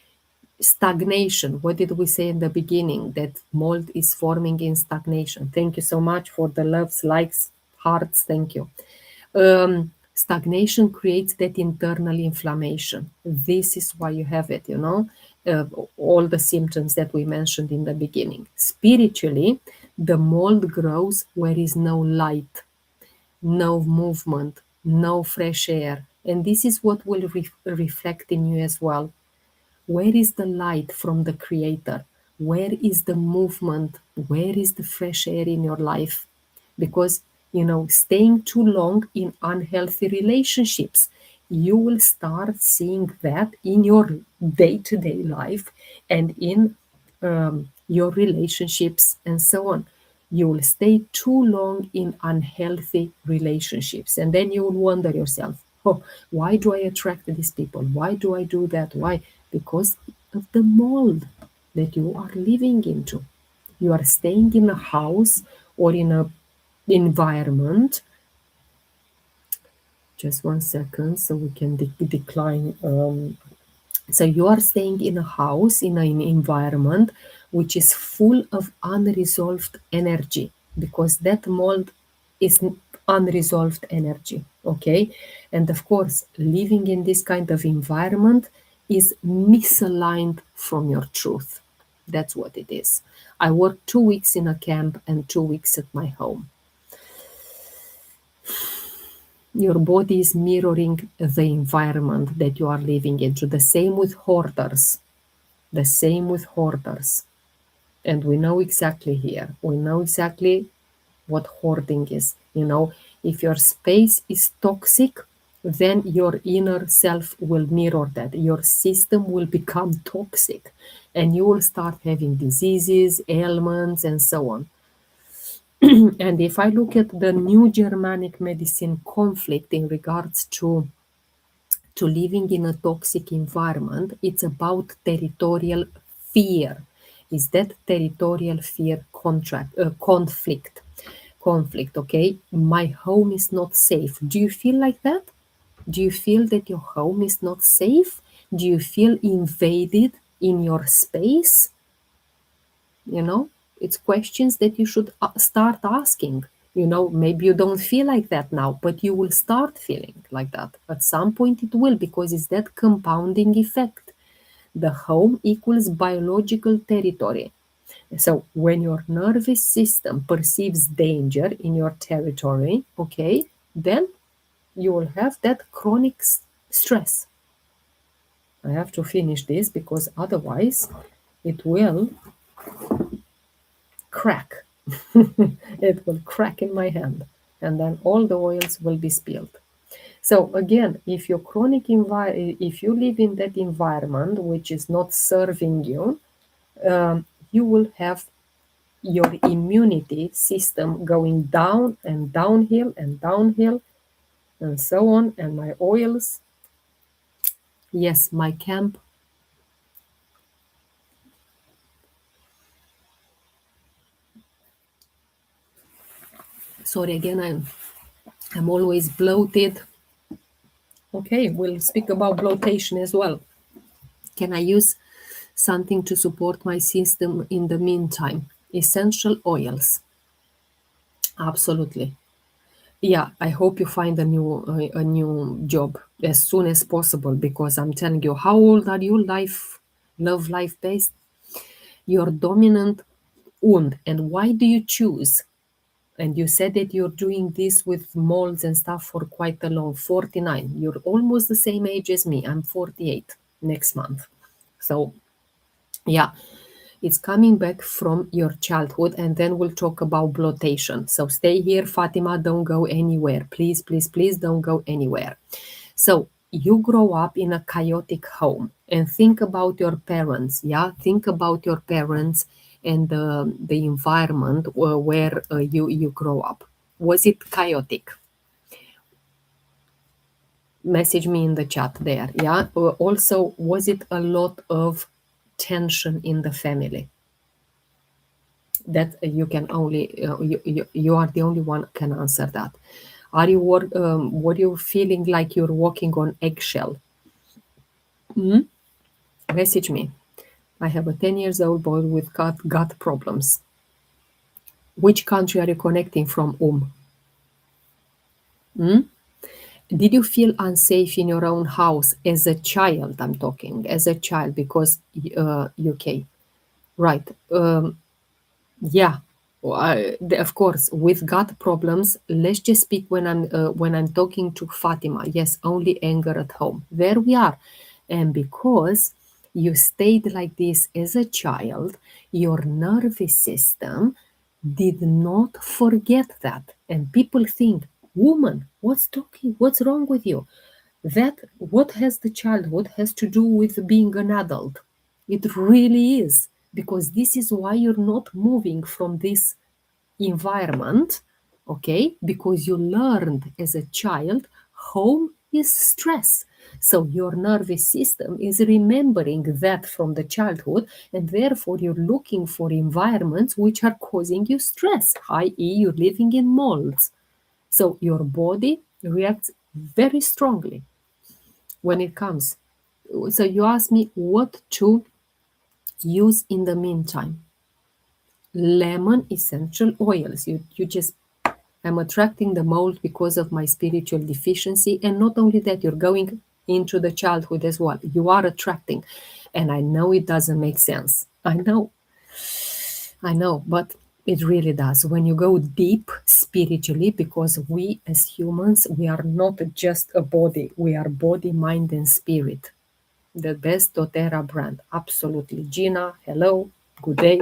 stagnation. What did we say in the beginning? That mold is forming in stagnation. Thank you so much for the loves, likes, hearts. Thank you. Stagnation creates that internal inflammation. This is why you have it, uh, all the symptoms that we mentioned in the beginning. Spiritually, the mold grows where is no light, no movement, no fresh air. And this is what will reflect in you as well. Where is the light from the Creator? Where is the movement? Where is the fresh air in your life? Because, staying too long in unhealthy relationships, you will start seeing that in your day to day life and in your relationships and so on. You will stay too long in unhealthy relationships, and then you will wonder yourself, oh, why do I attract these people? Why do I do that? Why? Because of the mold that you are living into. You are staying in a house or in a environment. Just 1 second so we can decline. So you are staying in a house, in an environment which is full of unresolved energy, because that mold is unresolved energy. Okay, and of course living in this kind of environment is misaligned from your truth. That's what it is. I worked 2 weeks in a camp and 2 weeks at my home. Your body is mirroring the environment that you are living into. The same with hoarders. The same with hoarders. And we know exactly here. We know exactly what hoarding is. If your space is toxic, then your inner self will mirror that. Your system will become toxic and you will start having diseases, ailments, and so on. And if I look at the new Germanic medicine conflict in regards to living in a toxic environment, it's about territorial fear. Is that territorial fear conflict? Conflict, okay? My home is not safe. Do you feel like that? Do you feel that your home is not safe? Do you feel invaded in your space? You know, it's questions that you should start asking. You know, maybe you don't feel like that now, but you will start feeling like that. At some point it will, because it's that compounding effect. The home equals biological territory. So when your nervous system perceives danger in your territory, okay, then you will have that chronic stress. I have to finish this because otherwise it will crack. It will crack in my hand, and then all the oils will be spilled. So again, if your if you live in that environment which is not serving you, you will have your immunity system going down and downhill and downhill and so on. And my oils, yes, my camp. Sorry again, I'm always bloated. Okay, we'll speak about bloatation as well. Can I use something to support my system in the meantime? Essential oils. Absolutely. Yeah, I hope you find a new job as soon as possible, because I'm telling you, how old are you? Love life based. Your dominant wound, and why do you choose? And you said that you're doing this with molds and stuff for quite a long 49. You're almost the same age as me. I'm 48 next month. So yeah, it's coming back from your childhood, and then we'll talk about bloatation. So stay here, Fatima, don't go anywhere. Please, please, please don't go anywhere. So you grow up in a chaotic home, and think about your parents. Yeah, think about your parents and the environment where you grow up. Was it chaotic? Message me in the chat there. Yeah. Also, was it a lot of tension in the family? That you can only you are the only one can answer that. Are you were you feeling like you're walking on eggshell? Message me. I have a 10 years old boy with gut problems. Which country are you connecting from? Did you feel unsafe in your own house as a child? I'm talking as a child, because UK, right? Yeah, of course, with gut problems. Let's just speak when I'm talking to Fatima. Yes, only anger at home. There we are, and because you stayed like this as a child, your nervous system did not forget that, and people think, "Woman, what's wrong with you?" That what has the childhood has to do with being an adult. It really is, because this is why you're not moving from this environment, okay? Because you learned as a child, home is stress. So your nervous system is remembering that from the childhood, and therefore you're looking for environments which are causing you stress, i.e., you're living in molds. So your body reacts very strongly when it comes. So you ask me what to use in the meantime. Lemon essential oils. You just, I'm attracting the mold because of my spiritual deficiency. And not only that, you're going into the childhood as well. You are attracting. And I know it doesn't make sense. I know, but it really does. When you go deep spiritually, because we as humans, we are not just a body. We are body, mind, and spirit. The best doTERRA brand. Absolutely. Gina, hello. Good day.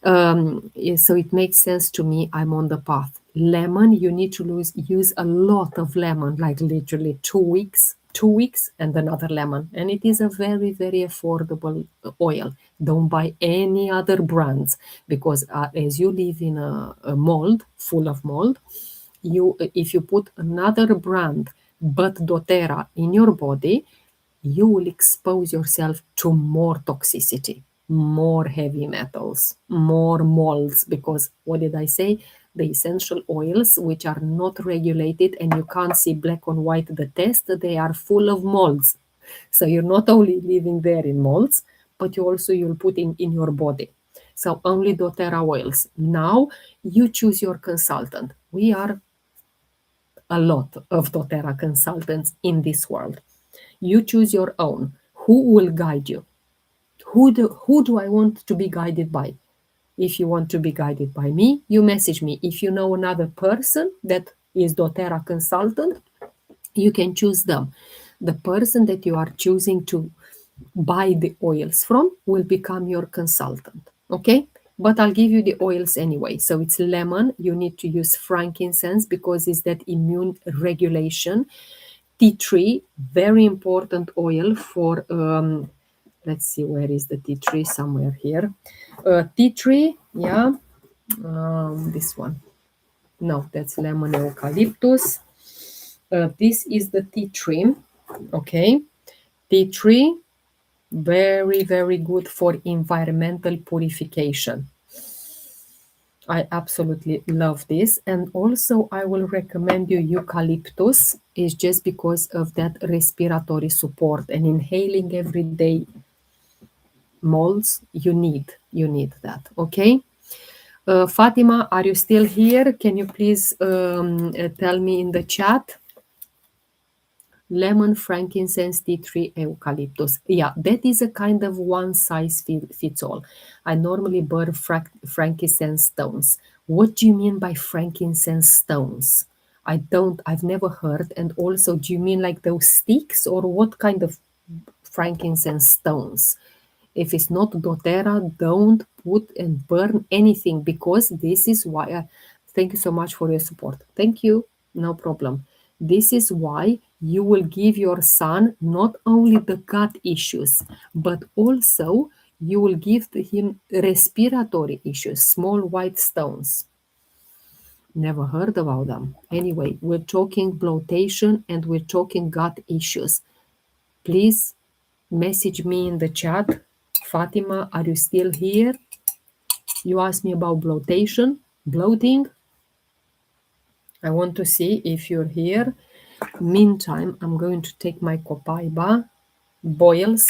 So it makes sense to me. I'm on the path. lemon, you need to use a lot of lemon, like literally 2 weeks and another lemon. And it is a very, very affordable oil. Don't buy any other brands, because as you live in a mold, full of mold, if you put another brand but doTERRA in your body, you will expose yourself to more toxicity, more heavy metals, more molds, because what did I say? The essential oils, which are not regulated and you can't see black on white the test, they are full of molds. So you're not only living there in molds, but you'll put in your body. So only doTERRA oils. Now you choose your consultant. We are a lot of doTERRA consultants in this world. You choose your own. Who will guide you? Who do I want to be guided by? If you want to be guided by me, you message me. If you know another person that is doTERRA consultant, you can choose them. The person that you are choosing to buy the oils from will become your consultant. Okay? But I'll give you the oils anyway. So it's lemon. You need to use frankincense because it's that immune regulation. Tea tree, very important oil for, let's see, where is the tea tree? Somewhere here. Tea tree, yeah, this one. No, that's lemon eucalyptus. This is the tea tree, okay? Tea tree, very, very good for environmental purification. I absolutely love this. And also I will recommend you eucalyptus, is just because of that respiratory support, and inhaling every day molds, you need that. Okay. Fatima, are you still here? Can you please tell me in the chat? Lemon, frankincense, tea tree, eucalyptus. Yeah, that is a kind of one size fits all. I normally burn frankincense stones. What do you mean by frankincense stones? I've never heard. And also, do you mean like those sticks, or what kind of frankincense stones? If it's not doTERRA, don't put and burn anything, because this is why. Thank you so much for your support. Thank you. No problem. This is why you will give your son not only the gut issues, but also you will give him respiratory issues, small white stones. Never heard about them. Anyway, we're talking bloatation and we're talking gut issues. Please message me in the chat. Fatima, are you still here? You asked me about bloating. I want to see if you're here. Meantime, I'm going to take my copaiba. Boils.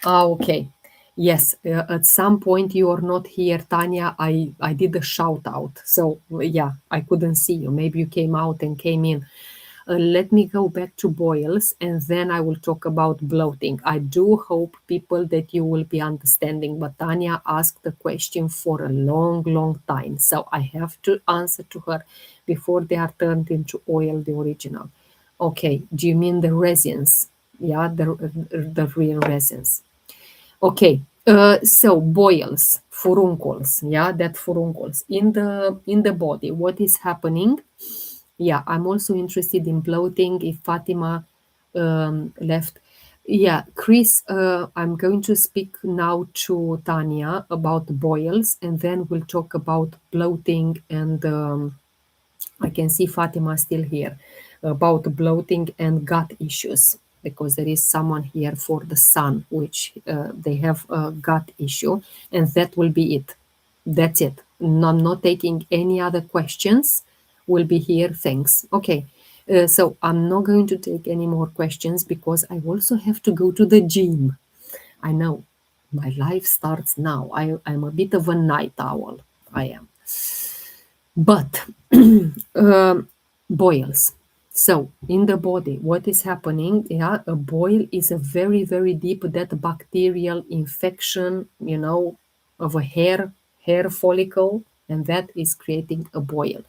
Okay. Yes, at some point you are not here, Tanya. I did a shout out. So, yeah, I couldn't see you. Maybe you came out and came in. Let me go back to boils, and then I will talk about bloating. I do hope, people, that you will be understanding, but Tanya asked the question for a long, long time. So I have to answer to her before they are turned into oil, the original. Okay, do you mean the resins? Yeah, the real resins. Okay, so boils, furuncles, yeah, that furuncles in the body. What is happening? Yeah, I'm also interested in bloating. If Fatima left, yeah, Chris, I'm going to speak now to Tanya about boils, and then we'll talk about bloating. And I can see Fatima still here, about bloating and gut issues, because there is someone here for the son, which they have a gut issue, and that will be it. That's it. No, I'm not taking any other questions. Will be here. Thanks. Okay. So I'm not going to take any more questions, because I also have to go to the gym. I know my life starts now. I'm a bit of a night owl. I am. But boils. So in the body, what is happening? Yeah, a boil is a very, very deep that bacterial infection, of a hair follicle, and that is creating a boil.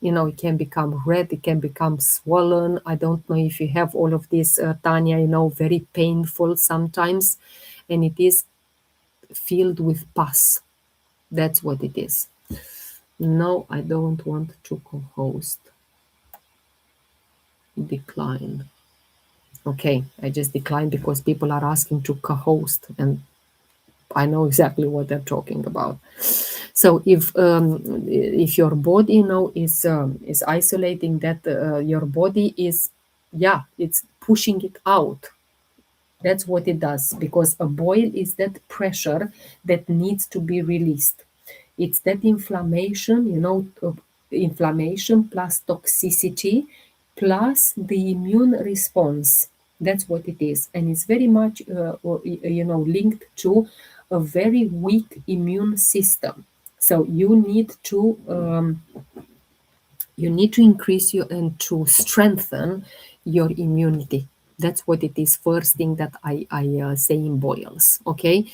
It can become red, it can become swollen. I don't know if you have all of this, Tanya. Very painful sometimes, and it is filled with pus. That's what it is. No, I don't want to co-host. Decline. Okay, I just declined because people are asking to co-host, and I know exactly what they're talking about. So if your body, is isolating, that your body is, yeah, it's pushing it out. That's what it does, because a boil is that pressure that needs to be released. It's that inflammation, inflammation plus toxicity plus the immune response. That's what it is. And it's very much, linked to a very weak immune system. So you need to increase your and to strengthen your immunity. That's what it is. First thing that I say in boils. Okay,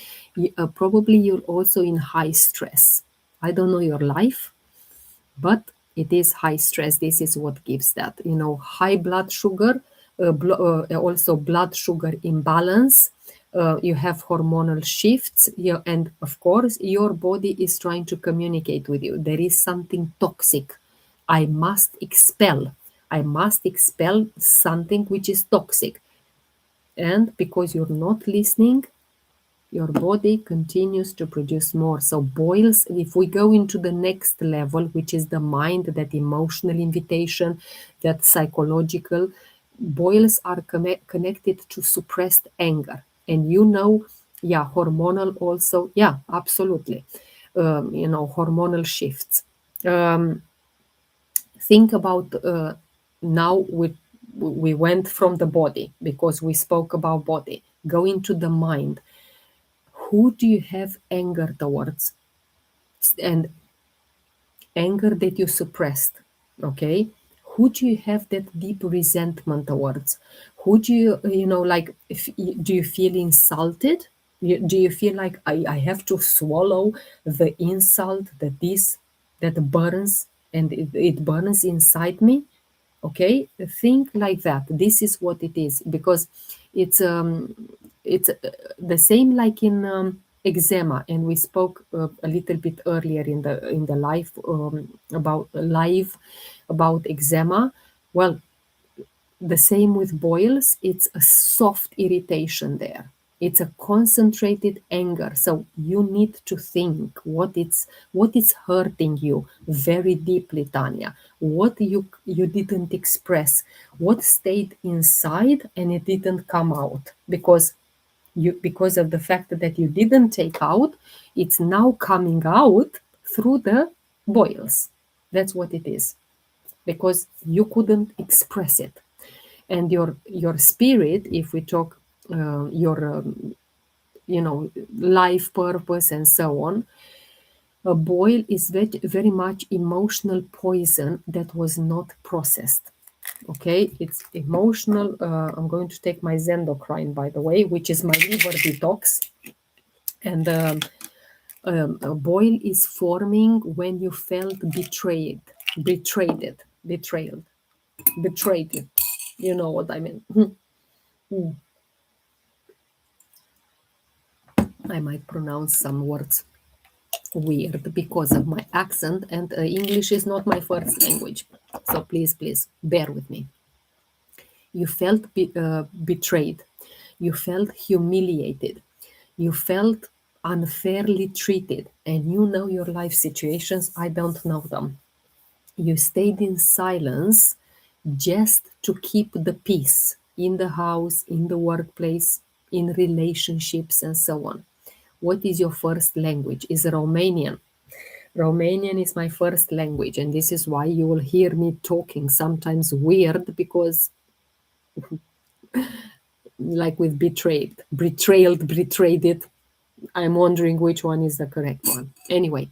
probably you're also in high stress. I don't know your life, but it is high stress. This is what gives that. High blood sugar, also blood sugar imbalance. You have hormonal shifts, and of course, your body is trying to communicate with you. There is something toxic. I must expel. I must expel something which is toxic. And because you're not listening, your body continues to produce more. So boils, if we go into the next level, which is the mind, that emotional invitation, that psychological, boils are connected to suppressed anger. And yeah, hormonal also, yeah, absolutely. Hormonal shifts. Um, think about, now we went from the body because we spoke about body. Go into the mind. Who do you have anger towards? And anger that you suppressed, okay? Who do you have that deep resentment towards? Who do like, if, do you feel insulted? Do you feel like I have to swallow the insult, that burns, and it burns inside me? Okay, think like that. This is what it is, because it's the same like in eczema, and we spoke a little bit earlier in the live, about eczema. Well, the same with boils. It's a soft irritation there. It's a concentrated anger. So you need to think what is hurting you very deeply, Tanya. What you didn't express, what stayed inside and it didn't come out, because of the fact that you didn't take out, it's now coming out through the boils. That's what it is, because you couldn't express it. And your spirit, if we talk, your life purpose and so on, a boil is very much emotional poison that was not processed. Okay, it's emotional. I'm going to take my Zendocrine, by the way, which is my liver detox. And a boil is forming when you felt betrayed. You know what I mean. I might pronounce some words weird because of my accent, and English is not my first language. So please bear with me. You felt betrayed. You felt humiliated. You felt unfairly treated. And you know your life situations. I don't know them. You stayed in silence just to keep the peace in the house, in the workplace, in relationships, and so on. What is your first language? Is Romanian. Romanian is my first language, and this is why you will hear me talking sometimes weird, because, like with betrayed it. I'm wondering which one is the correct one. Anyway,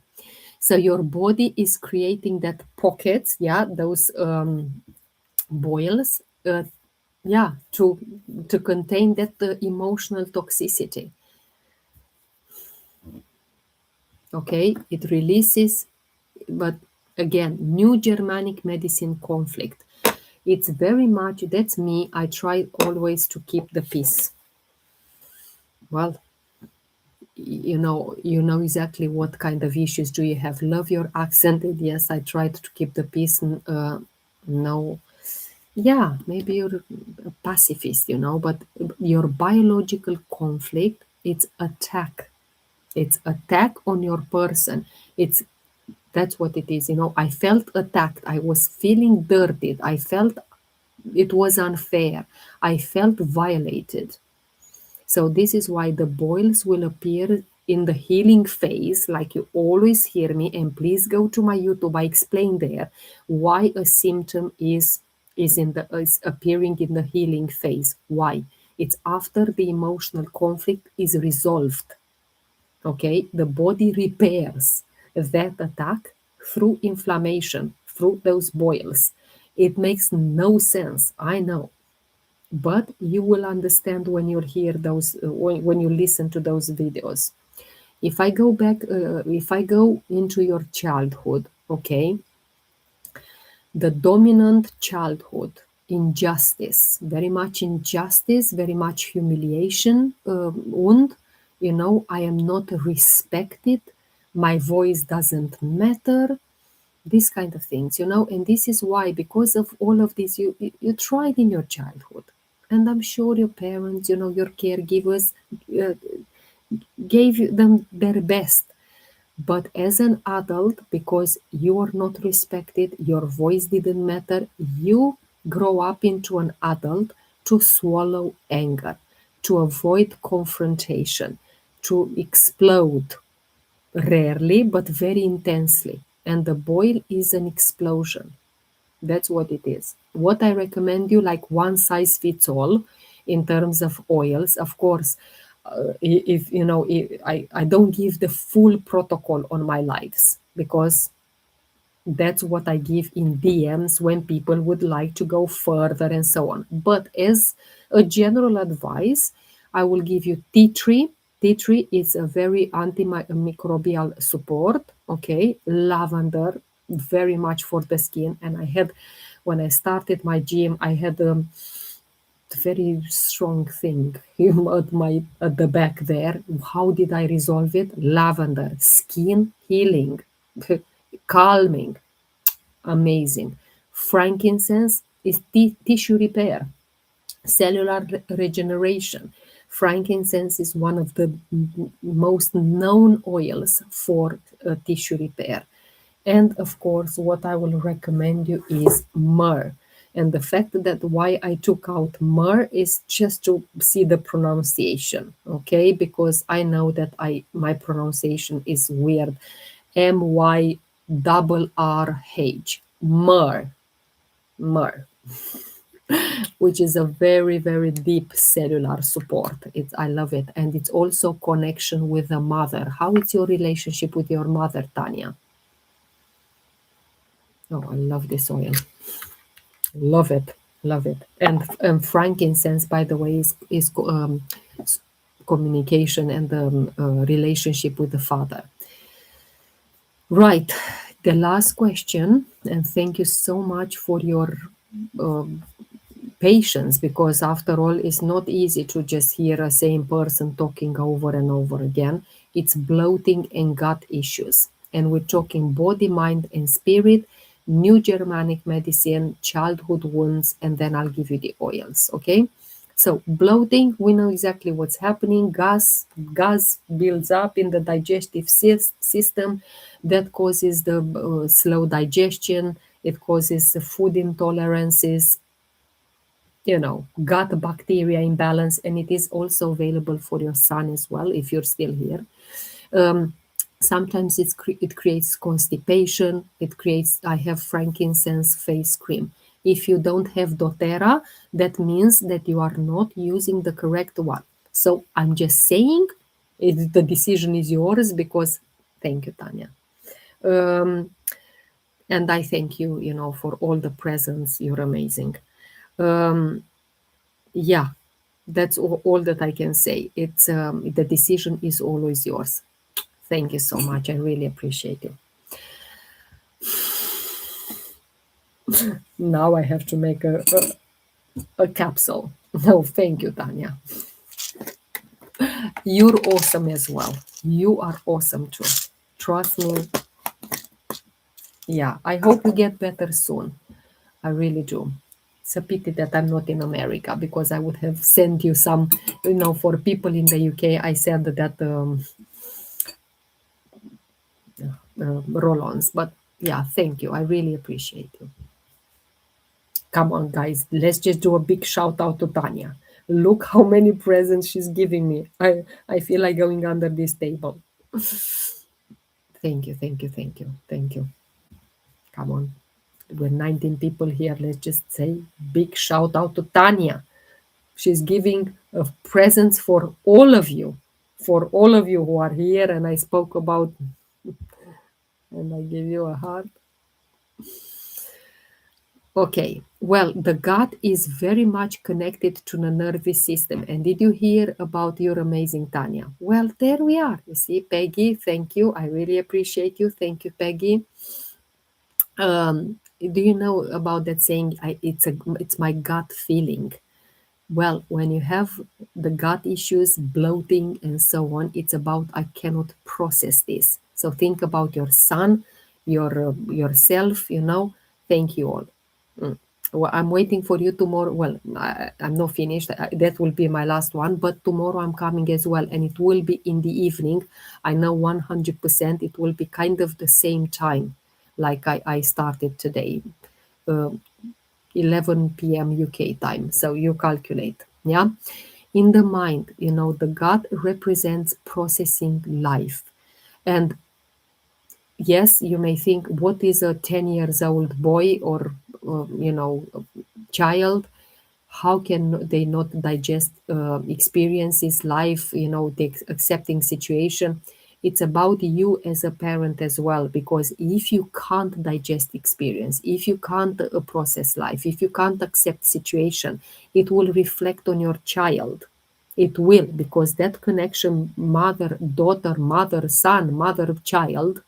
so your body is creating that pockets, yeah, those boils, yeah, to contain that emotional toxicity. Okay, it releases, but again, new Germanic medicine conflict. It's very much, that's me. I try always to keep the peace. Well, you know exactly what kind of issues do you have. Love your accent. And yes, I tried to keep the peace. No, yeah, maybe you're a pacifist, but your biological conflict, it's attack. It's attack on your person. It's That's what it is. I felt attacked. I was feeling dirtied. I felt it was unfair. I felt violated. So this is why the boils will appear in the healing phase, like you always hear me. And please go to my YouTube. I explain there why a symptom is appearing in the healing phase. Why? It's after the emotional conflict is resolved. Okay, the body repairs that attack through inflammation, through those boils. It makes no sense, I know, but you will understand when you hear those, when you listen to those videos. If I go into your childhood, okay, the dominant childhood, injustice, very much injustice, very much humiliation, and I am not respected, my voice doesn't matter, these kind of things, and this is why, because of all of this, you tried in your childhood, and I'm sure your parents, your caregivers, uh, gave them their best. But as an adult, because you are not respected, your voice didn't matter, you grow up into an adult to swallow anger, to avoid confrontation, to explode, rarely, but very intensely. And the boil is an explosion. That's what it is. What I recommend you, like one size fits all in terms of oils. Of course, if I don't give the full protocol on my lives, because that's what I give in DMs when people would like to go further and so on. But as a general advice, I will give you tea tree. Tea tree is a very antimicrobial support. Okay, lavender, very much for the skin. And when I started my gym, I had a very strong thing at the back there. How did I resolve it? Lavender, skin healing, calming, amazing. Frankincense is tissue repair, cellular regeneration. Frankincense is one of the most known oils for tissue repair. And of course, what I will recommend you is myrrh. And the fact that why I took out myrrh is just to see the pronunciation, okay? Because I know that my pronunciation is weird. MYRRH, myrrh, myrrh, which is a very, very deep cellular support. I love it. And it's also connection with the mother. How is your relationship with your mother, Tanya? Oh, I love this oil. Love it. Love it. And frankincense, by the way, is communication and relationship with the father. Right. The last question, and thank you so much for your patience, because after all, it's not easy to just hear a same person talking over and over again. It's bloating and gut issues. And we're talking body, mind, and spirit, new Germanic medicine, childhood wounds, and then I'll give you the oils, okay? So bloating, we know exactly what's happening. Gas builds up in the digestive system. That causes the slow digestion. It causes food intolerances, gut bacteria imbalance, and it is also available for your son as well if you're still here. Sometimes it creates constipation. I have frankincense face cream. If you don't have doTERRA, that means that you are not using the correct one. So I'm just saying the decision is yours, because thank you, Tanya. And I thank you, for all the presents. You're amazing. Yeah, that's all that I can say. It's the decision is always yours. Thank you so much. I really appreciate it. Now I have to make a capsule. No, thank you, Tanya. You're awesome as well. You are awesome too. Trust me. Yeah, I hope you get better soon. I really do. It's a pity that I'm not in America because I would have sent you some, for people in the UK. I said that roll-ons, but yeah, thank you. I really appreciate you. Come on, guys, let's just do a big shout out to Tanya. Look how many presents she's giving me. I feel like going under this table. Thank you, thank you, thank you, thank you. Come on. We're 19 people here. Let's just say big shout out to Tanya. She's giving presents for all of you who are here. And I spoke about, and I give you a heart. Okay, well, the gut is very much connected to the nervous system. And did you hear about your amazing Tanya? Well, there we are. You see, Peggy, thank you. I really appreciate you. Thank you, Peggy. Do you know about that saying? It's my gut feeling. Well, when you have the gut issues, bloating, and so on, it's about I cannot process this. So think about your son, yourself. Thank you all. Well, I'm waiting for you tomorrow. Well, I'm not finished. That will be my last one. But tomorrow I'm coming as well, and it will be in the evening. I know 100% it will be kind of the same time like I started today. Uh, 11 p.m. UK time. So you calculate. Yeah. In the mind, the gut represents processing life. And yes, you may think, what is a 10 years old boy or, child? How can they not digest experiences, life, the accepting situation? It's about you as a parent as well, because if you can't digest experience, if you can't process life, if you can't accept situation, it will reflect on your child. It will, because that connection, mother daughter, mother son, mother child,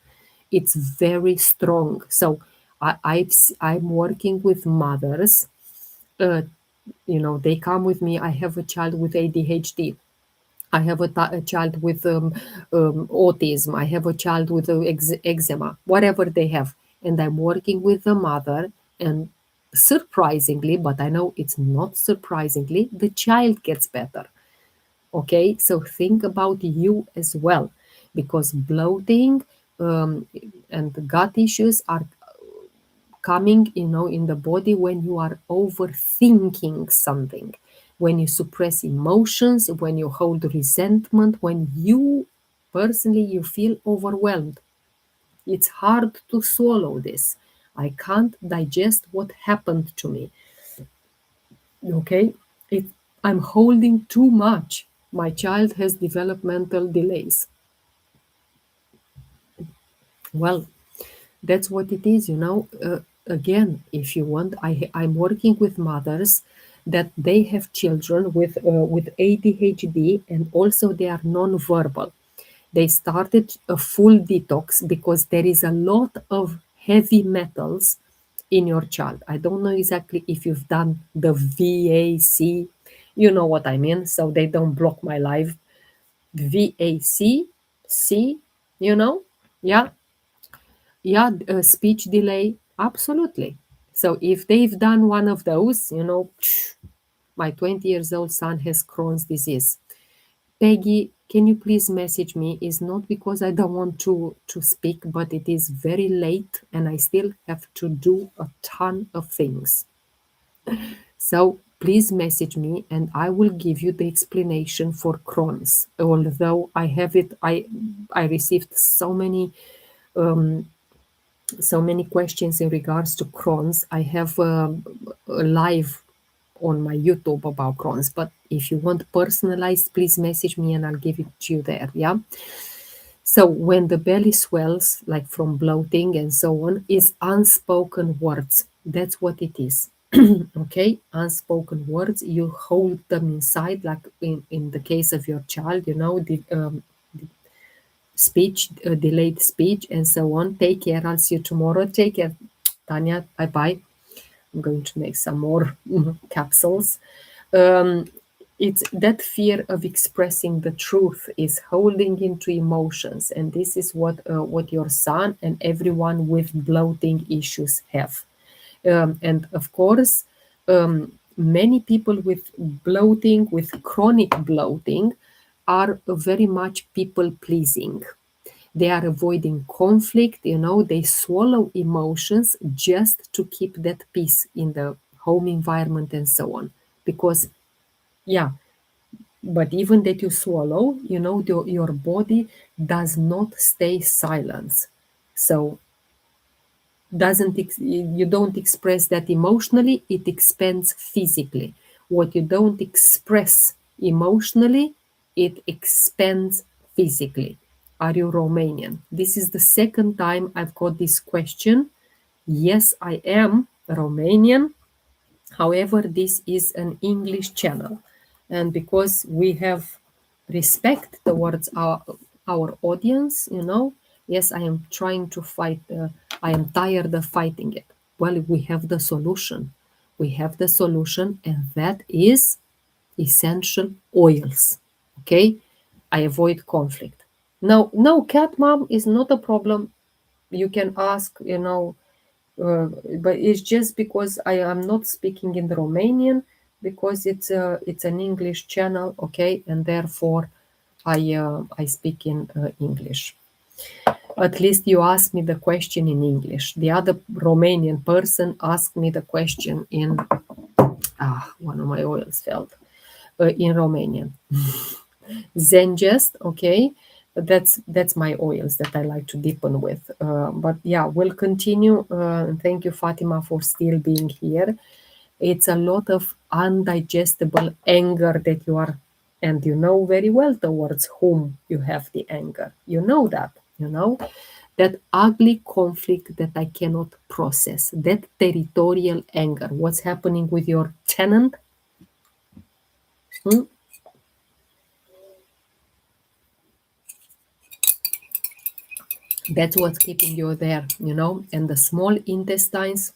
it's very strong. So I'm working with mothers. uh, they come with me. I have a child with ADHD. I have a child with autism. I have a child with eczema, whatever they have. And I'm working with the mother. And surprisingly, but I know it's not surprisingly, the child gets better. Okay, so think about you as well, because bloating and gut issues are coming, in the body when you are overthinking something, when you suppress emotions, when you hold resentment, when you personally you feel overwhelmed. It's hard to swallow this. I can't digest what happened to me. Okay, it, I'm holding too much. My child has developmental delays. Well, that's what it is. Again, if you want, I'm working with mothers that they have children with ADHD, and also they are non-verbal. They started a full detox because there is a lot of heavy metals in your child. I don't know exactly if you've done the VAC, you know what I mean, so they don't block my live. VAC, C, yeah, yeah, speech delay, absolutely. So if they've done one of those, my 20 years old son has Crohn's disease. Peggy, can you please message me? It's not because I don't want to speak, but it is very late and I still have to do a ton of things. So please message me and I will give you the explanation for Crohn's. Although I have it, I received so many questions in regards to Crohn's. I have a live on my YouTube about Crohn's, but if you want personalized, please message me and I'll give it to you there. Yeah. So when the belly swells, like from bloating and so on, is unspoken words. That's what it is. Okay, unspoken words. You hold them inside, like in the case of your child, the speech, delayed speech, and so on. Take care. I'll see you tomorrow. Take care, Tanya. Bye bye. I'm going to make some more capsules. Um, it's that fear of expressing the truth is holding into emotions, and this is what your son and everyone with bloating issues have. And of course, many people with bloating, with chronic bloating, are very much people pleasing. They are avoiding conflict, they swallow emotions just to keep that peace in the home environment and so on. Because, yeah, but even that you swallow, your body does not stay silent. So you don't express that emotionally, it expands physically. What you don't express emotionally, it expands physically. Are you Romanian? This is the second time I've got this question. Yes, I am Romanian. However, this is an English channel, and because we have respect towards our audience, yes, I am trying to fight. I am tired of fighting it. Well, we have the solution. We have the solution, and that is essential oils. Okay, I avoid conflict. Now, no, cat mom is not a problem. You can ask, but it's just because I am not speaking in the Romanian, because it's an English channel, okay, and therefore I speak in English. At least you asked me the question in English. The other Romanian person asked me the question in one of my oils failed in Romanian. Zengest, okay, that's my oils that I like to deepen with. But yeah, we'll continue. Thank you, Fatima, for still being here. It's a lot of undigestible anger that you are, and you know very well towards whom you have the anger. You know that, that ugly conflict that I cannot process, that territorial anger. What's happening with your tenant? Hmm? That's what's keeping you there, and the small intestines,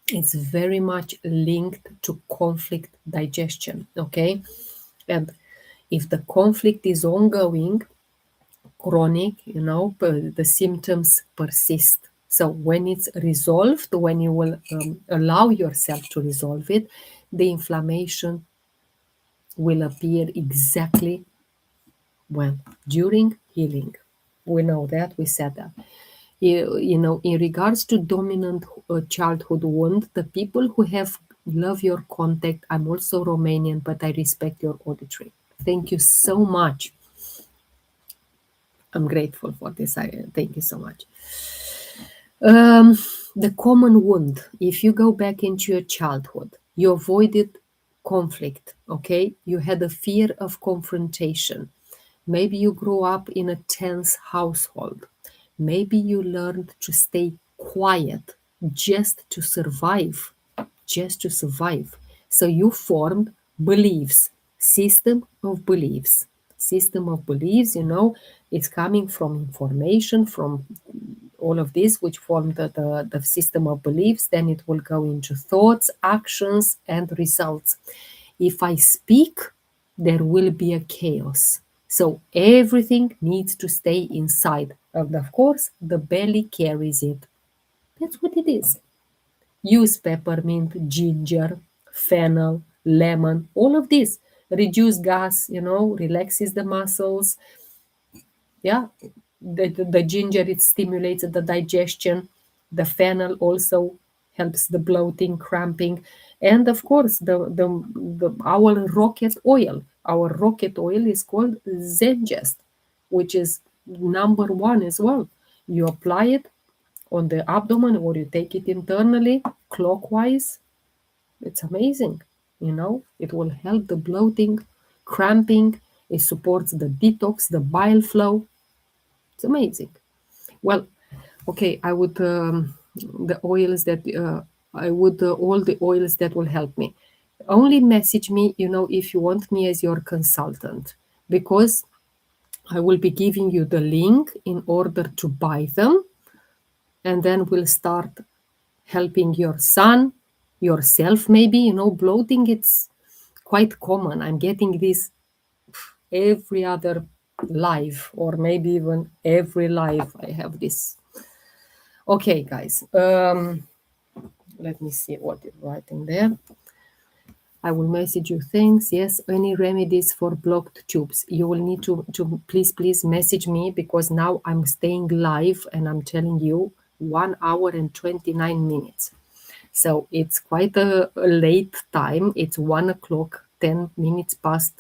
it's very much linked to conflict digestion, okay? And if the conflict is ongoing, chronic, the symptoms persist. So when it's resolved, when you will allow yourself to resolve it, the inflammation will appear exactly when? During healing. We know that, we said that. In regards to dominant childhood wound, the people who have love your contact, I'm also Romanian, but I respect your auditory. Thank you so much. I'm grateful for this. Thank you so much. The common wound, if you go back into your childhood, you avoided conflict, okay? You had a fear of confrontation. Maybe you grew up in a tense household. Maybe you learned to stay quiet just to survive, just to survive. So you formed beliefs, system of beliefs, it's coming from information, from all of this, which form the system of beliefs. Then it will go into thoughts, actions, and results. If I speak, there will be a chaos. So everything needs to stay inside. And of course, the belly carries it. That's what it is. Use peppermint, ginger, fennel, lemon, all of this. Reduce gas, relaxes the muscles. Yeah, the ginger, it stimulates the digestion. The fennel also helps the bloating, cramping, and of course our rocket oil is called Zengest, which is number one as well. You apply it on the abdomen or you take it internally clockwise. It's amazing. It will help the bloating, cramping. It supports the detox, the bile flow. It's amazing. Well, okay, I would the oils that I would all the oils that will help me. Only message me, if you want me as your consultant, because I will be giving you the link in order to buy them, and then we'll start helping your son, yourself maybe. Bloating, it's quite common. I'm getting this every other live, or maybe even every live I have this. Okay, guys. Let me see what you're writing there. I will message you. Thanks. Yes, any remedies for blocked tubes? You will need to please message me, because now I'm staying live and I'm telling you 1 hour and 29 minutes. So it's quite a late time. It's 1 o'clock, 10 minutes past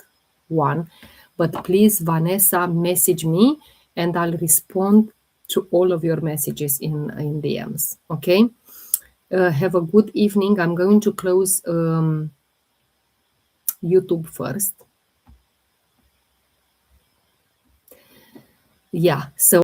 1. But please, Vanessa, message me and I'll respond to all of your messages in DMs. Okay? Have a good evening. I'm going to close YouTube first. Yeah. So